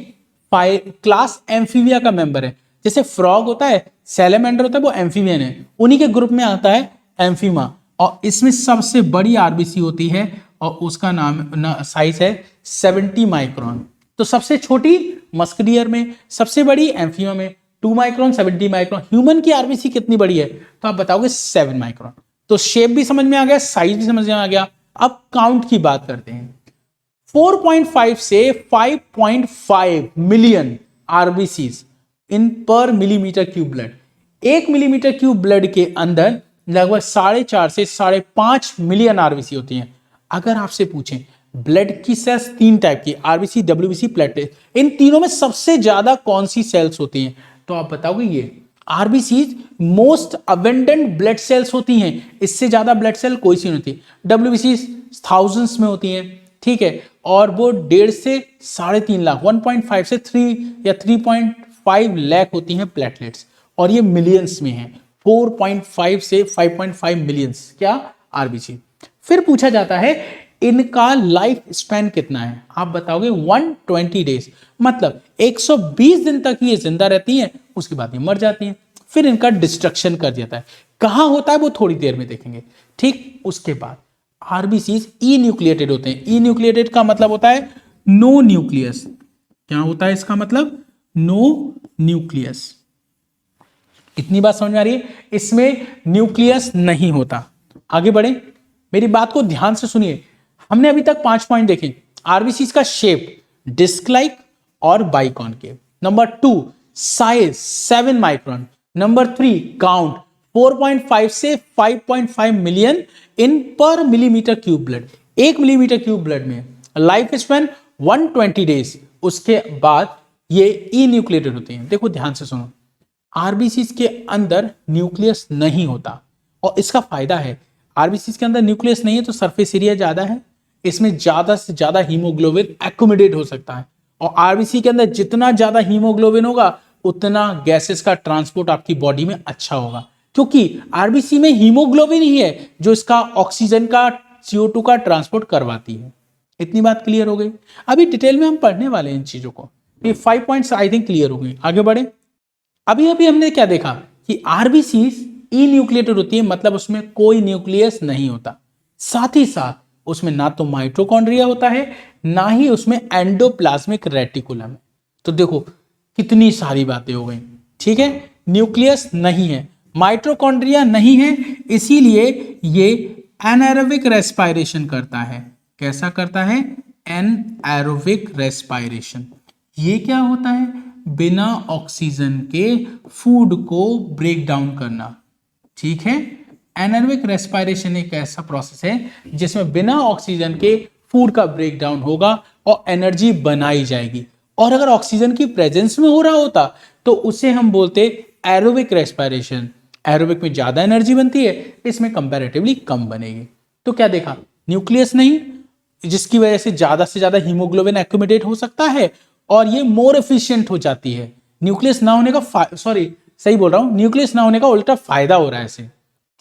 क्लास एम्फीबिया का मेंबर है। जैसे फ्रॉग होता है, सैलेमेंडर होता है, वो एम्फीबियन है, उन्हीं के ग्रुप में आता है एम्फ्यूमा। और इसमें सबसे बड़ी आरबीसी होती है और उसका नाम साइज है 70 माइक्रोन। तो सबसे छोटी मस्क डियर में, सबसे बड़ी एम्फीमा में, 2 माइक्रोन, 70 माइक्रोन। ह्यूमन की आरबीसी कितनी बड़ी है, तो आप बताओगे 7 माइक्रोन। तो शेप भी समझ में आ गया, साइज भी समझ में आ गया। अब काउंट की बात करते हैं। 4.5 से 5.5 मिलियन आरबीसीज इन पर millimetre cube blood. 1 millimetre cube blood के अंदर लगभग 4.5 से 5.5 मिलियन आरबीसी होती हैं। अगर आपसे पूछें ब्लड की सेल्स 3 टाइप की, आरबीसी, डब्ल्यूबीसी, प्लेटलेट, इन तीनों में सबसे ज्यादा कौन सी सेल्स होती हैं, तो आप बताओगे ये RBC most abundant blood cells होती हैं। इससे ज्यादा ब्लड सेल कोई सी नहीं होती। डब्ल्यूबीसी थाउजेंड्स में होती हैं, ठीक है, और वो 1.5 से 3.5 लाख, 1.5 से 3 या 3.5 लाख होती हैं प्लेटलेट्स, और ये मिलियंस में है। 4.5 से 5.5 मिलियंस क्या आरबीसी। फिर पूछा जाता है इनका लाइफ स्पैन कितना है, आप बताओगे 120 डेज, मतलब 120 दिन तक ये जिंदा रहती हैं, उसके बाद ये मर जाती हैं। फिर इनका डिस्ट्रक्शन कर दिया है, कहां होता है वो थोड़ी देर में देखेंगे, ठीक। उसके बाद आरबीसी ई न्यूक्लिएटेड होते हैं। ई न्यूक्लिएटेड का मतलब होता है नो न्यूक्लियस। क्या होता है इसका मतलब, नो न्यूक्लियस। इतनी बात समझ में आ रही है, इसमें न्यूक्लियस नहीं होता। आगे बढ़े, मेरी बात को ध्यान से सुनिए। हमने अभी तक 5 पॉइंट देखे। आरबीसी का शेप डिस्क लाइक और biconcave. Number 2 size 7 micron. Number 3 count 4.5 से 5.5 मिलियन इन पर millimetre cube blood. 1 millimetre cube blood में लाइफ स्पैन 120 डेज। उसके बाद ये ई न्यूक्लिएटेड होते हैं। देखो ध्यान से सुनो, आरबीसी के अंदर न्यूक्लियस नहीं होता और इसका फायदा है। आरबीसी के अंदर न्यूक्लियस नहीं है तो सरफेस एरिया ज्यादा है, इसमें ज्यादा से ज्यादा हीमोग्लोबिन एक्युमुलेट हो सकता है, और आरबीसी के अंदर जितना ज्यादा हीमोग्लोबिन होगा उतना गैसेस का ट्रांसपोर्ट आपकी बॉडी में अच्छा होगा, क्योंकि आरबीसी में हीमोग्लोबिन ही है जो इसका ऑक्सीजन का CO2 का ट्रांसपोर्ट करवाती है। इतनी बात क्लियर हो गई। अभी डिटेल में हम पढ़ने वाले हैं इन चीजों को। ये 5 पॉइंट्स आई थिंक क्लियर हो गई। आगे बढ़े। अभी अभी हमने क्या देखा कि आरबीसी इन्यूक्लिएटेड होती है, मतलब उसमें कोई न्यूक्लियस नहीं होता, साथ ही साथ उसमें ना तो माइटोकॉन्ड्रिया होता है ना ही उसमें एंडोप्लाज्मिक रेटिकुलम है। तो देखो कितनी सारी बातें हो गई। ठीक है, न्यूक्लियस नहीं है, माइटोकॉन्ड्रिया नहीं है, इसीलिए ये एनाएरोबिक रेस्पिरेशन करता है। कैसा करता है? एनाएरोबिक रेस्पिरेशन। ये क्या होता है? बिना ऑक्सीजन के फूड को ब्रेक डाउन करना। ठीक है, एनाएरोबिक रेस्पिरेशन एक ऐसा प्रोसेस है जिसमें बिना ऑक्सीजन के फूड का ब्रेक डाउन होगा और एनर्जी बनाई जाएगी, और अगर ऑक्सीजन की प्रेजेंस में हो रहा होता तो उसे हम बोलते एरोबिक रेस्पिरेशन। एरोबिक में ज्यादा एनर्जी बनती है, इसमें कंपैरेटिवली कम बनेगी। तो क्या देखा? न्यूक्लियस नहीं, जिसकी वजह से ज्यादा हीमोग्लोबिन एक्युमुलेट हो सकता है और ये मोर एफिशिएंट हो जाती है। न्यूक्लियस ना होने का सही बोल रहा हूं, न्यूक्लियस ना होने का उल्टा फायदा हो रहा है इसे।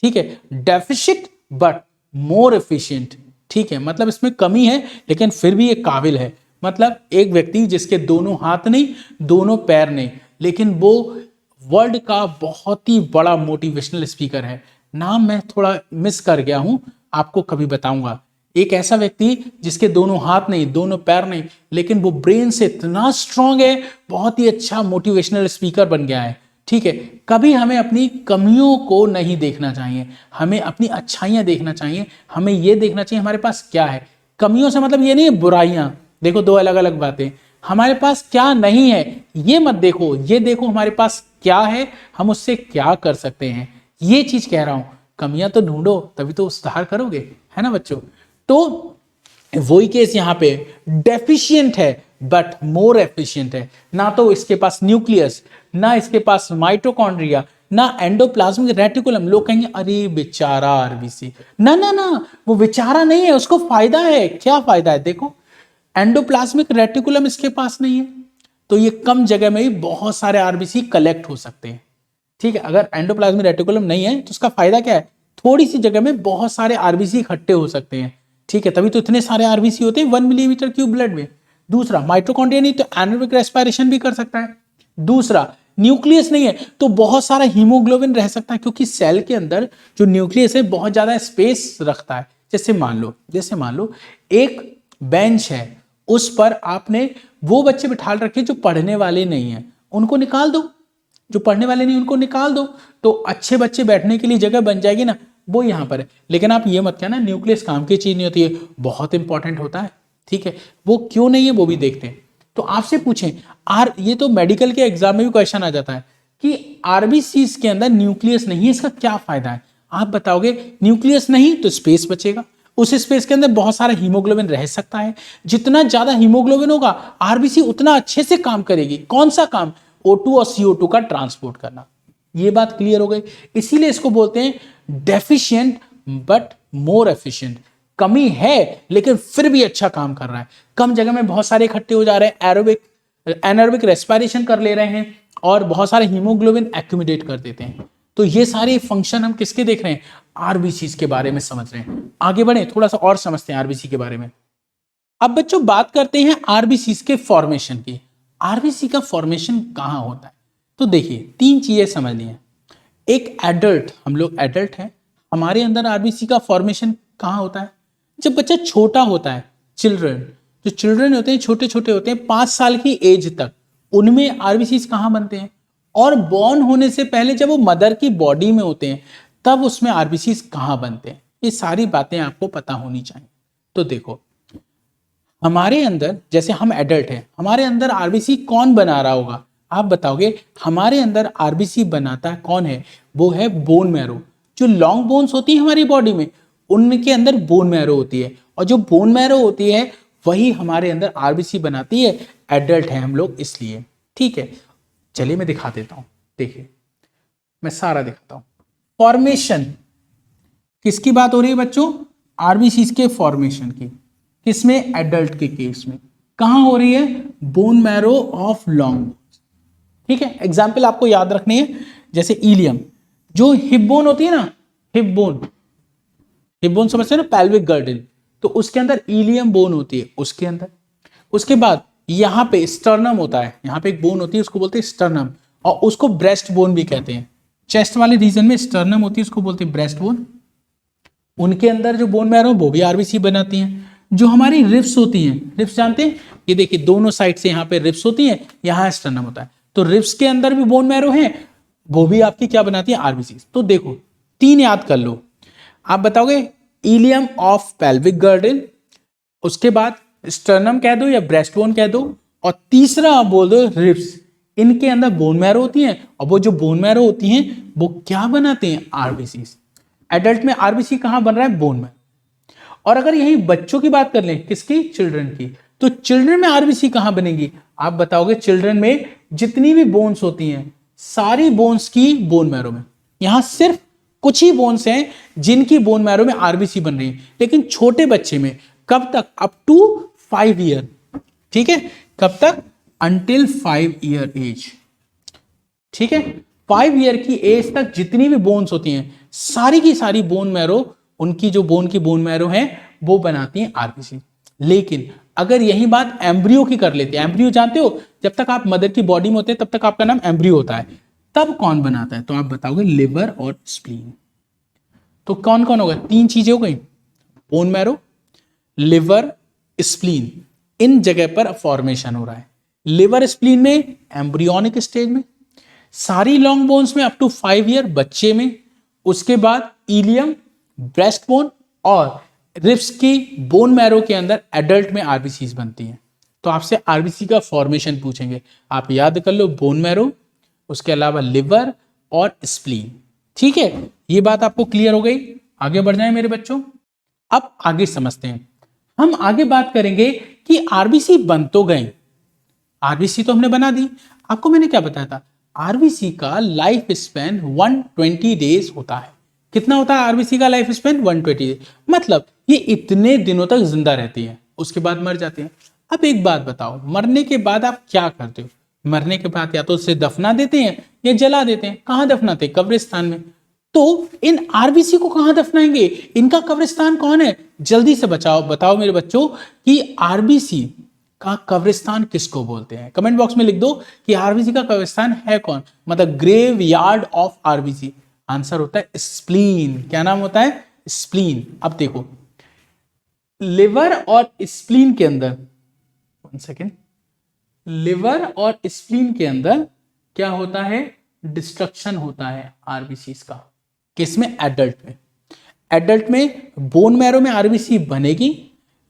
ठीक है, डेफिशिट बट मोर एफिशिएंट। ठीक है, मतलब इसमें कमी है लेकिन फिर भी ये काबिल है। मतलब एक व्यक्ति जिसके दोनों हाथ नहीं, दोनों पैर नहीं, लेकिन वो वर्ल्ड का बहुत ही बड़ा मोटिवेशनल स्पीकर है। नाम मैं थोड़ा मिस कर गया हूं, आपको कभी बताऊंगा। एक ऐसा व्यक्ति जिसके दोनों हाथ नहीं, दोनों पैर नहीं, लेकिन वो ब्रेन से इतना स्ट्रांग है, बहुत ही अच्छा मोटिवेशनल स्पीकर बन गया है। ठीक है, कभी हमें अपनी कमियों को नहीं देखना चाहिए, हमें अपनी अच्छाइयां देखना चाहिए। हमें ये देखना चाहिए हमारे पास क्या है। कमियों से मतलब ये नहीं है बुराइयां, देखो दो अलग अलग बातें। हमारे पास क्या नहीं है ये मत देखो, ये देखो हमारे पास क्या है, हम उससे क्या कर सकते हैं, ये चीज कह रहा हूं। कमियां तो ढूंढो तभी तो सुधार करोगे, है ना बच्चों। तो वही केस यहां पे डेफिशिएंट है बट मोर एफिशिएंट है। ना तो इसके पास न्यूक्लियस, ना इसके पास माइटोकॉन्ड्रिया, ना एंडोप्लाज्मिक रेटिकुलम। लोग कहेंगे अरे बेचारा आरबीसी। ना ना ना, वो बेचारा नहीं है, उसको फायदा है। क्या फायदा है? देखो, एंडोप्लाज्मिक रेटिकुलम इसके पास नहीं है तो ये कम जगह में ही बहुत सारे आरबीसी कलेक्ट हो सकते हैं। ठीक है, अगर एंडोप्लाज्मिक रेटिकुलम नहीं है तो उसका फायदा क्या है? थोड़ी सी जगह में बहुत सारे आरबीसी इकट्ठे हो सकते हैं। ठीक है, तभी तो इतने सारे आरबीसी होते हैं 1 मिलीमीटर क्यूब ब्लड में। दूसरा, माइटोकॉन्ड्रिया नहीं तो एनारोबिक रेस्पिरेशन भी कर सकता है। दूसरा, न्यूक्लियस नहीं है तो बहुत सारा हीमोग्लोबिन रह सकता है, क्योंकि सेल के अंदर जो न्यूक्लियस है बहुत ज्यादा स्पेस रखता है। जैसे मान लो एक बेंच है, उस पर आपने वो बच्चे बिठा रखे जो पढ़ने वाले नहीं है, उनको निकाल दो। जो पढ़ने वाले नहीं उनको निकाल दो, तो अच्छे बच्चे बैठने के लिए जगह बन जाएगी ना, वो यहाँ पर है। लेकिन आप ये मत कहना न्यूक्लियस काम की चीज नहीं होती है, बहुत इंपॉर्टेंट होता है। ठीक है, वो क्यों नहीं है वो भी देखते हैं। तो आपसे पूछें ये तो मेडिकल के एग्जाम में भी क्वेश्चन आ जाता है कि आरबीसीज के अंदर न्यूक्लियस नहीं है, इसका क्या फायदा है? आप बताओगे न्यूक्लियस नहीं तो स्पेस बचेगा, उस स्पेस के अंदर बहुत सारा हीमोग्लोबिन रह सकता है। जितना ज्यादा हीमोग्लोबिन होगा आरबीसी उतना अच्छे से काम करेगी। कौन सा काम? O2 और CO2 का ट्रांसपोर्ट करना। ये बात क्लियर हो गई। इसीलिए इसको बोलते हैं डेफिशिएंट बट मोर एफिशिएंट। कमी है लेकिन फिर भी अच्छा काम कर रहा है। कम जगह में बहुत सारे इकट्ठे हो जा रहे हैं, एनारोबिक रेस्पिरेशन कर ले रहे हैं और बहुत सारे हीमोग्लोबिन एक्यूमुलेट कर देते हैं। तो ये सारे फंक्शन हम किसके देख रहे हैं? आरबीसी के बारे में समझ रहे हैं। आगे बढ़े, थोड़ा सा और समझते हैं आरबीसी के बारे में। अब बच्चों बात करते हैं आरबीसी के फॉर्मेशन की। आरबीसी का फॉर्मेशन कहां होता है? तो देखिए 3 चीजें समझनी है। एक एडल्ट, हम लोग एडल्ट हैं, हमारे अंदर आरबीसी का फॉर्मेशन कहां होता है? जब बच्चा छोटा होता है, जो चिल्ड्रन होते हैं, छोटे छोटे होते हैं 5 साल की एज तक, उनमें आरबीसी कहां बनते हैं? और बॉर्न होने से पहले जब वो मदर की बॉडी में होते हैं तब उसमें आरबीसी कहां बनते हैं? ये सारी बातें आपको पता होनी चाहिए। तो देखो, हमारे अंदर जैसे हम एडल्ट हैं, हमारे अंदर आरबीसी कौन बना रहा होगा? आप बताओगे। हमारे अंदर आरबीसी बनाता कौन है? वो है बोन मैरो। जो लॉन्ग बोन्स होती है हमारी बॉडी में, उनके अंदर बोन मैरो होती है, और जो बोन मैरो होती है वही हमारे अंदर आरबीसी बनाती है। एडल्ट है हम लोग इसलिए। ठीक है, चलिए मैं दिखा देता हूं। देखिए, मैं सारा दिखाता हूं। फॉर्मेशन किसकी बात हो रही है बच्चों? आरबीसी के फॉर्मेशन की। किसमें? एडल्ट के केस में। कहां हो रही है? Bone marrow of long bones. ठीक है, एग्जाम्पल आपको याद रखनी है, जैसे इलियम, जो हिप बोन होती है ना, हिप बोन, हिप बोन समझते हैं ना, पेल्विक गर्डल, तो उसके अंदर इलियम बोन होती है उसके अंदर। उसके बाद यहां पे स्टर्नम होता है, यहां पे एक बोन होती है उसको बोलते हैं स्टर्नम, और उसको ब्रेस्ट बोन भी कहते हैं। चेस्ट वाले रीजन में स्टर्नम होती है, उसको बोलते हैं ब्रेस्ट बोन। उनके अंदर जो बोन मैरो वो भी आरबीसी बनाती हैं। जो हमारी रिब्स होती हैं, रिब्स जानते हैं, ये देखिए दोनों साइड से यहाँ पे रिब्स होती हैं, यहाँ स्टर्नम होता है, तो रिब्स के अंदर भी बोन मैरो है, वो भी आपकी क्या बनाती है? आरबीसी। तो देखो 3 याद कर लो। आप बताओगे इलियम ऑफ पेल्विक गर्डल, उसके बाद स्टर्नम कह दो या ब्रेस्ट बोन कह दो, और तीसरा आप बोल दो रिब्स। इनके अंदर बोन मैरो होती हैं, और वो जो बोन मैरो होती हैं वो क्या बनाते हैं? आरबीसी। एडल्ट में आरबीसी कहां बन रहा है? Bone marrow. और अगर यही बच्चों की बात कर लें, किसकी? चिल्ड्रन की, तो चिल्ड्रन में आरबीसी कहां बनेगी? आप बताओगे चिल्ड्रन में जितनी भी बोन्स होती हैं, सारी बोन्स की बोन मैरो में। यहां सिर्फ कुछ ही बोन्स हैं जिनकी बोन मैरो में आरबीसी बन रही है, लेकिन छोटे बच्चे में कब तक? Up to 5 year. ठीक है, कब तक? Until 5 year age. ठीक है, 5 ईयर की एज तक जितनी भी बोन्स होती हैं, सारी की सारी बोन मैरो, उनकी जो बोन की बोन मैरो है वो बनाती हैं आरबीसी। लेकिन अगर यही बात एम्ब्रियो की कर लेते हैं, एम्ब्रियो जानते हो, जब तक आप मदर की बॉडी में होते हैं तब तक आपका नाम एम्ब्रियो होता है, तब कौन बनाता है? तो आप बताओगे लिवर और स्प्लीन। तो कौन कौन होगा? 3 चीजें हो गई, बोन मैरो, लिवर, स्प्लीन। इन जगह पर फॉर्मेशन हो रहा है। लिवर स्प्लीन में एम्ब्रियोनिक स्टेज में, सारी लॉन्ग बोन्स में अप टू 5 ईयर बच्चे में, उसके बाद इलियम, ब्रेस्ट बोन और रिब्स की बोन मैरो के अंदर एडल्ट में आरबीसी बनती हैं। तो आपसे आरबीसी का फॉर्मेशन पूछेंगे, आप याद कर लो बोन मैरो, उसके अलावा लिवर और स्प्लीन। ठीक है, ये बात आपको क्लियर हो गई। आगे बढ़ जाए मेरे बच्चों। अब आगे समझते हैं, हम आगे बात करेंगे कि आरबीसी बन तो गए, आरबीसी तो हमने बना दी। आपको मैंने क्या बताया था? आरबीसी का लाइफ स्पैन 120 डेज होता है। कितना होता है आरबीसी का लाइफ स्पैन? 120 डेज। मतलब ये इतने दिनों तक जिंदा रहती है, उसके बाद मर जाते हैं। अब एक बात बताओ, मरने के बाद आप क्या करते हो? मरने के बाद या तो उसे दफना देते हैं या जला देते हैं। कहां दफनाते हैं? कब्रिस्तान में। तो इन आरबीसी को कहां दफनाएंगे? इनका कब्रिस्तान कौन है? जल्दी से बताओ मेरे बच्चों कि आरबीसी का कब्रिस्तान किसको बोलते हैं? कमेंट बॉक्स में लिख दो कि आरबीसी का कब्रिस्तान है कौन, मतलब graveyard of RBC. Answer होता है स्प्लीन। क्या नाम होता है? स्प्लीन। अब देखो लिवर और स्प्लीन के अंदर, 1 सेकेंड, लिवर और स्प्लीन के अंदर क्या होता है? डिस्ट्रक्शन होता है आरबीसी का। किसमें? एडल्ट में। एडल्ट में बोन मैरो में आरबीसी बनेगी,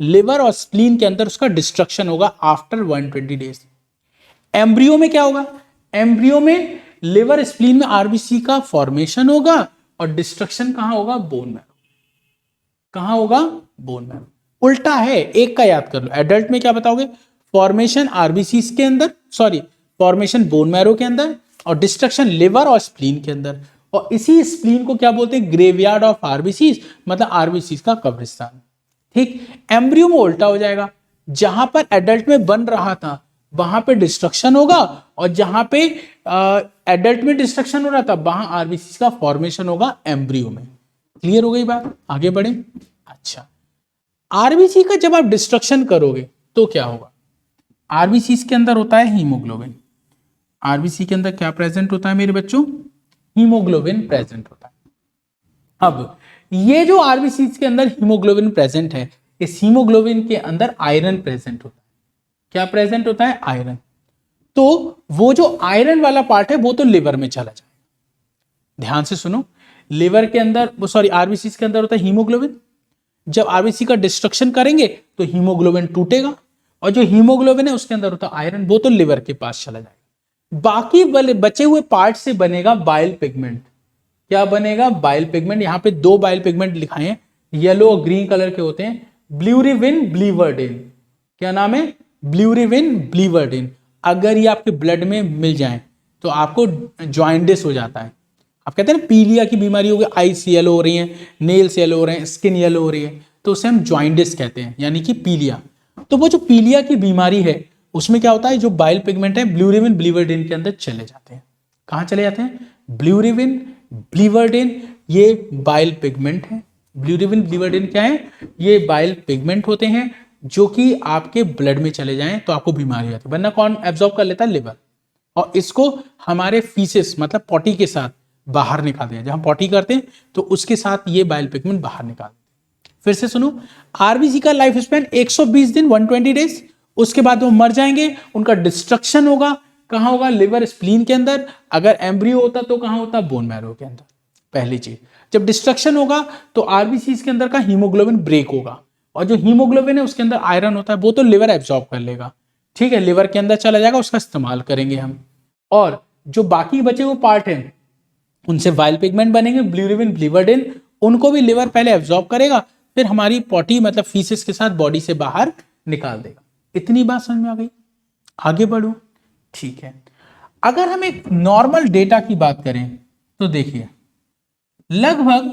लिवर और स्प्लीन के अंदर उसका डिस्ट्रक्शन होगा आफ्टर 120 डेज। एम्ब्रियो में क्या होगा? एम्ब्रियो में लिवर स्प्लीन में आरबीसी का फॉर्मेशन होगा और डिस्ट्रक्शन कहां होगा? Bone marrow. कहां होगा? Bone marrow. उल्टा है, एक का याद कर लो। एडल्ट में क्या बताओगे? फॉर्मेशन आरबीसी के अंदर, सॉरी, फॉर्मेशन बोन मैरो के अंदर और डिस्ट्रक्शन लिवर और स्प्लीन के अंदर। और इसी स्प्लीन को क्या बोलते हैं? ग्रेवयार्ड ऑफ आरबीसी, मतलब आरबीसी का कब्रिस्तान। ठीक, एम्ब्रियो में उल्टा हो जाएगा, जहां पर एडल्ट में बन रहा था वहां पे डिस्ट्रक्शन होगा, और जहां पे एडल्ट में डिस्ट्रक्शन हो रहा था वहां आरबीसी का फॉर्मेशन होगा एम्ब्रियो में। क्लियर हो गई बात? आगे बढ़े। अच्छा, आरबीसी का जब आप डिस्ट्रक्शन करोगे तो क्या होगा? आरबीसी के अंदर होता है हीमोग्लोबिन। आरबीसी के अंदर क्या प्रेजेंट होता है मेरे बच्चों? हीमोग्लोबिन प्रेजेंट होता है। अब ये जो आरबीसी के अंदर हीमोग्लोबिन प्रेजेंट है, इस हीमोग्लोबिन के अंदर आयरन प्रेजेंट होता है। क्या प्रेजेंट होता है? आयरन। तो वो जो आयरन वाला पार्ट है वो तो लिवर में चला जाएगा। ध्यान से सुनो, लिवर के अंदर, सॉरी, आरबीसी के अंदर होता है हीमोग्लोबिन। जब आरबीसी का डिस्ट्रक्शन करेंगे तो हीमोग्लोबिन टूटेगा, और जो हीमोग्लोबिन है उसके अंदर होता है आयरन, वो तो लिवर के पास चला जाएगा। बाकी बचे हुए पार्ट से बनेगा बाइल पिगमेंट। क्या बनेगा? Bile pigment. यहां पे 2 बाइल पिगमेंट लिखाए हैं, येलो और ग्रीन कलर के होते हैं, ब्ल्यूरिविन, ब्लीवर्डिन। क्या नाम है? ब्ल्यूरिविन, ब्लीवर्डिन। अगर ये आपके ब्लड में मिल जाए तो आपको जॉइंडिस हो जाता है। आप कहते हैं ना पीलिया की बीमारी हो गई, आईज येलो हो रही है, नेल्स येलो हो रहे हैं, स्किन येलो हो रही है, तो तो उसे हम जॉइंडिस कहते हैं, यानी कि पीलिया। तो वो जो पीलिया की बीमारी है उसमें क्या होता है, जो बाइल पिगमेंट है ब्ल्यूरिविन ब्लीवर्डिन के अंदर चले जाते हैं। कहाँ चले जाते हैं? ब्ल्यूरिविन ब्लीवर्डिन, ये बाइल पिगमेंट है। ब्ल्यूरिविन ब्लीवर्डिन क्या है? ये बाइल पिगमेंट होते हैं जो कि आपके ब्लड में चले जाएं तो आपको बीमारी हो जाती है, वरना कौन एब्जॉर्ब कर लेता है? लिवर। और इसको हमारे फीसेस मतलब पॉटी के साथ बाहर निकाल दिया, जब हम पॉटी करते हैं तो उसके साथ ये बाइल पिगमेंट बाहर निकाल देते हैं। फिर से सुनो, आरबीसी का लाइफ स्पैन 120 दिन 120 डेज, उसके बाद वो मर जाएंगे, उनका डिस्ट्रक्शन होगा। कहां होगा? लिवर स्प्लीन के अंदर। अगर एम्ब्रियो होता तो कहां होता? बोन मैरो के अंदर। पहली चीज, जब डिस्ट्रक्शन होगा तो आरबीसी के अंदर का हीमोग्लोबिन ब्रेक होगा, और जो हीमोग्लोबिन है उसके अंदर आयरन होता है, वो तो लिवर एब्जॉर्ब कर लेगा, ठीक है, लिवर के अंदर चला जाएगा, उसका इस्तेमाल करेंगे हम। और जो बाकी बचे हुए पार्ट हैं उनसे बाइल पिगमेंट बनेंगे, ब्ल्यूरिविन ब्लीवर्डिन, उनको भी लिवर पहले एब्जॉर्ब करेगा, फिर हमारी पॉटी मतलब फीसिस के साथ बॉडी से बाहर निकाल देगा। इतनी बात समझ में आ गई? आगे बढ़ो, ठीक है। अगर हम एक नॉर्मल डेटा की बात करें तो देखिए, लगभग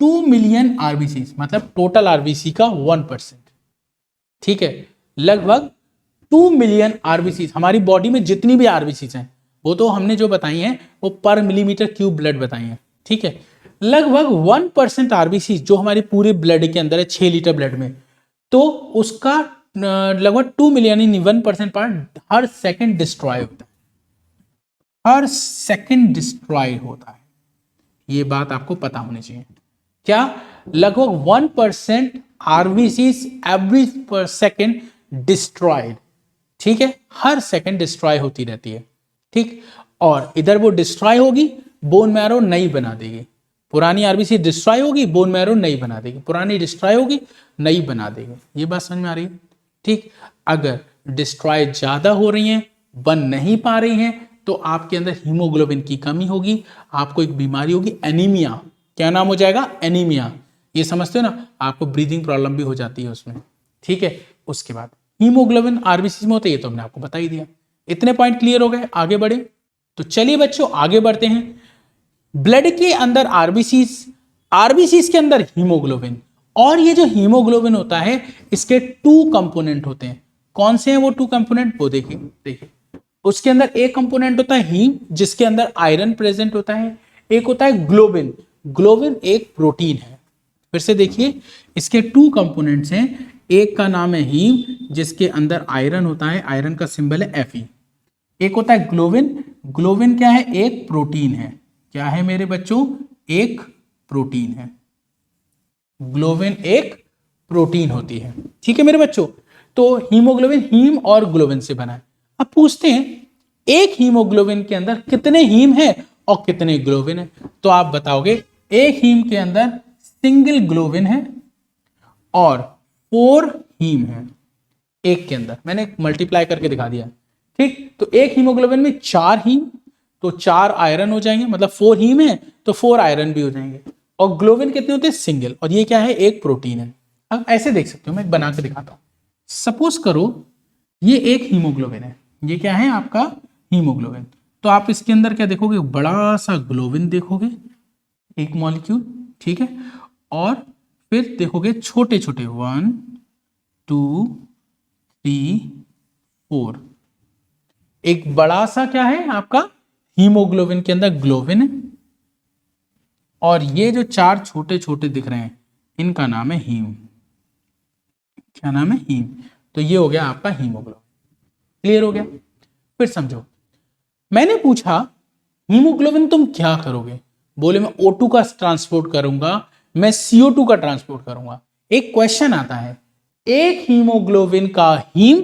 2 मिलियन आरबीसी, मतलब टोटल आरबीसी का 1%, ठीक है, लगभग 2 मिलियन आरबीसी, हमारी बॉडी में जितनी भी आरबीसी हैं वो तो हमने जो बताई हैं वो पर मिलीमीटर क्यूब ब्लड बताई हैं, ठीक है। लगभग 1% आरबीसी जो हमारे पूरे ब्लड के अंदर है, 6 लीटर ब्लड में, तो उसका लगभग 2 million in 1% part her second destroy होता है, हर सेकंड डिस्ट्रॉय होता है। ये बात आपको पता होनी चाहिए। क्या? लगभग 1% आरबीसी एवरी पर सेकेंड डिस्ट्रॉयड, ठीक है, हर सेकंड डिस्ट्रॉय होती रहती है, ठीक। और इधर वो डिस्ट्रॉय होगी, बोन मैरो नई बना देगी। पुरानी आरबीसी डिस्ट्रॉय होगी, बोन मैरो नई बना देगी, पुरानी डिस्ट्रॉय होगी, नई बना देगी। ये बात समझ में आ रही है? ठीक। अगर डिस्ट्रॉय ज्यादा हो रही हैं, बन नहीं पा रही हैं, तो आपके अंदर हीमोग्लोबिन की कमी होगी, आपको एक बीमारी होगी, एनीमिया। क्या नाम हो जाएगा? एनीमिया। ये समझते हो ना? आपको ब्रीदिंग प्रॉब्लम भी हो जाती है उसमें, ठीक है। उसके बाद हीमोग्लोबिन आरबीसी में होता है, ये तो हमने आपको बता ही दिया। इतने पॉइंट क्लियर हो गए? आगे बढ़े तो चलिए बच्चों आगे बढ़ते हैं। ब्लड के अंदर आरबीसी के अंदर हीमोग्लोबिन, और ये जो हीमोग्लोबिन होता है इसके 2 कंपोनेंट होते हैं। कौन से हैं वो 2 कंपोनेंट? वो देखिए उसके अंदर एक कंपोनेंट होता है हीम, जिसके अंदर आयरन प्रेजेंट होता है, एक होता है ग्लोबिन। ग्लोबिन एक प्रोटीन है। फिर से देखिए, इसके 2 कंपोनेंट्स हैं, एक का नाम है हीम जिसके अंदर आयरन होता है, आयरन का सिंबल है Fe। एक होता है ग्लोबिन। ग्लोबिन क्या है? एक प्रोटीन है। क्या है मेरे बच्चों? एक प्रोटीन है। ग्लोबिन एक प्रोटीन होती है, ठीक है मेरे बच्चों। तो हीमोग्लोबिन हीम और ग्लोबिन से बना है। अब पूछते हैं, एक हीमोग्लोबिन के अंदर कितने हीम है और कितने ग्लोबिन है? तो आप बताओगे, एक हीम के अंदर सिंगल ग्लोबिन है और 4 हीम है एक के अंदर। मैंने मल्टीप्लाई करके दिखा दिया, ठीक। तो एक हीमोग्लोबिन में 4 हीम, तो 4 आयरन हो जाएंगे, मतलब 4 हीम है तो 4 आयरन भी हो जाएंगे। और ग्लोबिन कितने होते हैं? सिंगल। और ये क्या है? एक प्रोटीन है। अब ऐसे देख सकते हो, मैं बना के दिखाता हूं। सपोज करो ये एक हीमोग्लोबिन है, ये क्या है आपका? हीमोग्लोबिन। तो आप इसके अंदर क्या देखोगे? बड़ा सा ग्लोबिन देखोगे, एक मॉलिक्यूल, ठीक है। और फिर देखोगे छोटे छोटे 1 2 3 4, एक बड़ा सा क्या है आपका? हीमोग्लोबिन के अंदर ग्लोबिन है, और ये जो 4 छोटे छोटे दिख रहे हैं इनका नाम है हीम। क्या नाम है? हीम। तो ये हो गया आपका हीमोग्लोबिन। क्लियर हो गया? फिर समझो, मैंने पूछा हीमोग्लोबिन तुम क्या करोगे? बोले मैं O2 का ट्रांसपोर्ट करूंगा, मैं CO2 का ट्रांसपोर्ट करूंगा। एक क्वेश्चन आता है, एक हीमोग्लोबिन का हीम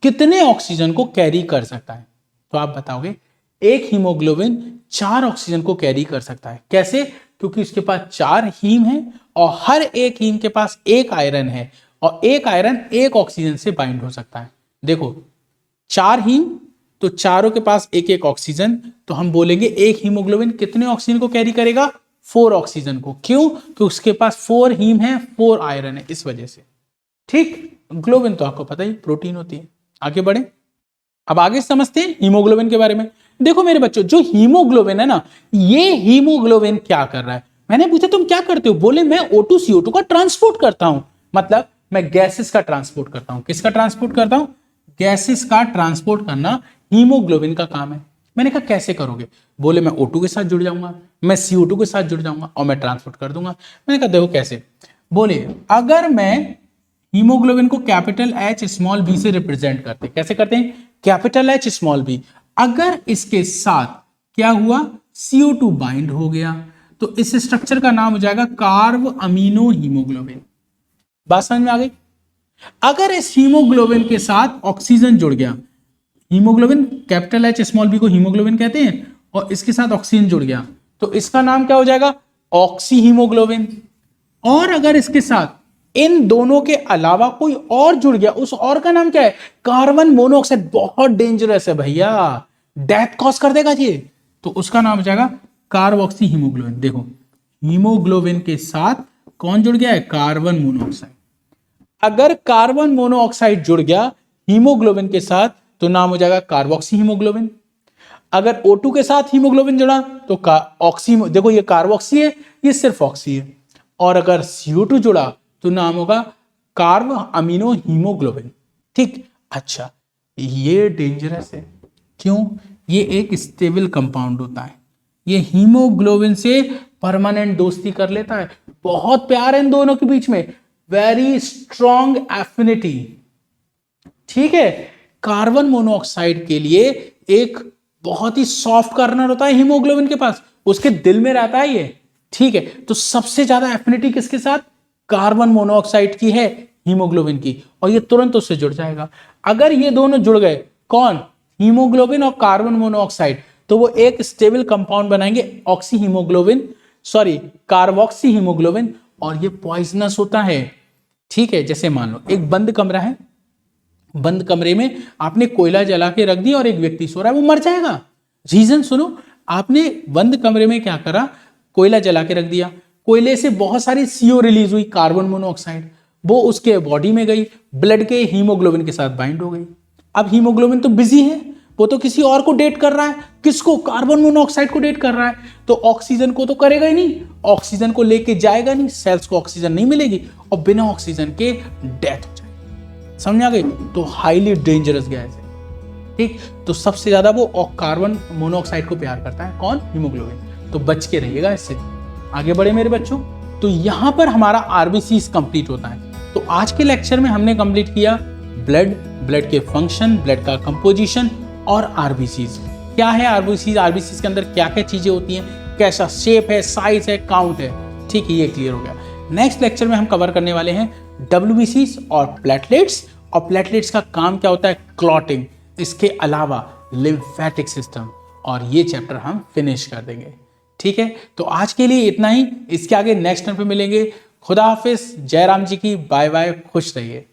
कितने ऑक्सीजन को कैरी कर सकता है? तो आप बताओगे, एक हीमोग्लोबिन 4 ऑक्सीजन को कैरी कर सकता है। कैसे? क्योंकि उसके पास 4 हीम है और हर एक हीम के पास एक आयरन है, और एक आयरन एक ऑक्सीजन से बाइंड हो सकता है। देखो 4 हीम तो चारों के पास एक एक ऑक्सीजन, तो हम बोलेंगे एक हीमोग्लोबिन कितने ऑक्सीजन को कैरी करेगा? 4 ऑक्सीजन को। क्यों? क्योंकि उसके पास 4 हीम है, 4 आयरन है, इस वजह से, ठीक। ग्लोबिन तो आपको पता ही प्रोटीन होती है। आगे बढ़े, अब आगे समझते हैं हीमोग्लोबिन के बारे में। देखो मेरे बच्चों, जो हीमोग्लोबिन है ना, ये हीमोग्लोबिन क्या कर रहा है? मैंने पूछा तुम क्या करते हो? बोले मैं O2 CO2 का ट्रांसपोर्ट करता हूं। मतलब मैं गैसेस का ट्रांसपोर्ट करता हूं। किसका ट्रांसपोर्ट करता हूं? गैसेस का ट्रांसपोर्ट करना हीमोग्लोबिन का काम है। मैंने कहा कैसे करोगे? बोले मैं O2 के साथ जुड़ जाऊंगा, मैं CO2 के साथ जुड़ जाऊंगा और मैं ट्रांसपोर्ट कर दूंगा। मैंने कहा देखो कैसे। बोले अगर मैं हीमोग्लोबिन को कैपिटल H स्मॉल b से रिप्रेजेंट करते, कैसे करते हैं? कैपिटल H स्मॉल b, अगर इसके साथ क्या हुआ? CO2 बाइंड हो गया तो इस स्ट्रक्चर का नाम हो जाएगा कार्ब अमीनो हीमोग्लोबिन। बात समझ में आ गई? अगर इस हीमोग्लोबिन के साथ ऑक्सीजन जुड़ गया, haemoglobin capital H small b को हीमोग्लोबिन कहते हैं, और इसके साथ ऑक्सीजन जुड़ गया तो इसका नाम क्या हो जाएगा? Oxy haemoglobin. और अगर इसके साथ इन दोनों के अलावा कोई और जुड़ गया, उस और का नाम क्या है? Carbon monoxide. बहुत डेंजरस है भैया, डेथ कॉज कर देगा ये, तो उसका नाम हो जाएगा कार्बोक्सी हीमोग्लोबिन। देखो हीमोग्लोबिन के साथ कौन जुड़ गया है? Carbon monoxide. अगर कार्बन मोनोऑक्साइड जुड़ गया हीमोग्लोबिन के साथ तो नाम हो जाएगा कार्बोक्सी हीमोग्लोबिन। अगर O2 के साथ हीमोग्लोबिन जुड़ा तो ऑक्सी, देखो ये कार्बोक्सी है, ये सिर्फ ऑक्सी है। और अगर CO2 जुड़ा तो नाम होगा कार्ब अमीनो हीमोग्लोबिन। ठीक, अच्छा ये डेंजरस है। क्यों? ये एक स्टेबल कंपाउंड होता है, ये हीमोग्लोबिन से परमानेंट दोस्ती कर लेता है। बहुत प्यार है इन दोनों के बीच में, वेरी स्ट्रॉन्ग एफिनिटी। ठीक है, कार्बन मोनोऑक्साइड के लिए एक बहुत ही सॉफ्ट कॉर्नर होता है हीमोग्लोबिन के पास, उसके दिल में रहता है ये। ठीक है, तो सबसे ज्यादा एफिनिटी किसके साथ? कार्बन मोनोऑक्साइड की है, हीमोग्लोबिन की, और ये तुरंत उससे जुड़ जाएगा। अगर ये दोनों जुड़ गए, कौन? हीमोग्लोबिन और कार्बन मोनोऑक्साइड, तो वो एक स्टेबल कंपाउंड बनाएंगे, oxy haemoglobin, sorry carboxy haemoglobin, और ये पॉइजनस होता है। ठीक है, जैसे मान लो एक बंद कमरा है, बंद कमरे में आपने कोयला जला के रख दिया और एक व्यक्ति सो रहा है, वो मर जाएगा। रीजन सुनो, आपने बंद कमरे में क्या करा? कोयला जला के रख दिया, कोयले से बहुत सारी CO रिलीज हुई, कार्बन मोनोऑक्साइड, वो उसके बॉडी में गई, ब्लड के हीमोग्लोबिन के साथ बाइंड हो गई। अब हीमोग्लोबिन तो बिजी है, वो तो किसी और को डेट कर रहा है। किसको? कार्बन मोनोऑक्साइड को डेट कर रहा है, तो ऑक्सीजन को तो करेगा ही नहीं, ऑक्सीजन को लेके जाएगा नहीं, सेल्स को ऑक्सीजन नहीं मिलेगी और बिना ऑक्सीजन के डेथ हो जाएगी। समझ आ गई? तो हाईली डेंजरस गैस है। ठीक, तो सबसे ज्यादा वो कार्बन मोनोऑक्साइड को प्यार करता है, कौन? हीमोग्लोबिन। तो बच के रहिएगा इससे। आगे बढ़े मेरे बच्चों, तो यहां पर हमारा आरबीसी कंप्लीट होता है। तो आज के लेक्चर में हमने कंप्लीट किया ब्लड, ब्लड के फंक्शन, ब्लड का कंपोजिशन और आरबीसीज। क्या है आरबीसीज? आरबीसीज के अंदर क्या क्या चीजें होती हैं, कैसा शेप है, साइज है, काउंट है। ठीक है, ये क्लियर हो गया। नेक्स्ट लेक्चर में हम कवर करने वाले हैं डब्ल्यूबीसीज और प्लेटलेट्स, और प्लेटलेट्स का काम क्या होता है? क्लॉटिंग, इसके अलावा लिम्फेटिक सिस्टम, और ये चैप्टर हम फिनिश कर देंगे। ठीक है, तो आज के लिए इतना ही, इसके आगे नेक्स्ट टाइम पे मिलेंगे। खुदा हाफिज, जय राम जी की, बाय बाय, खुश रहिए।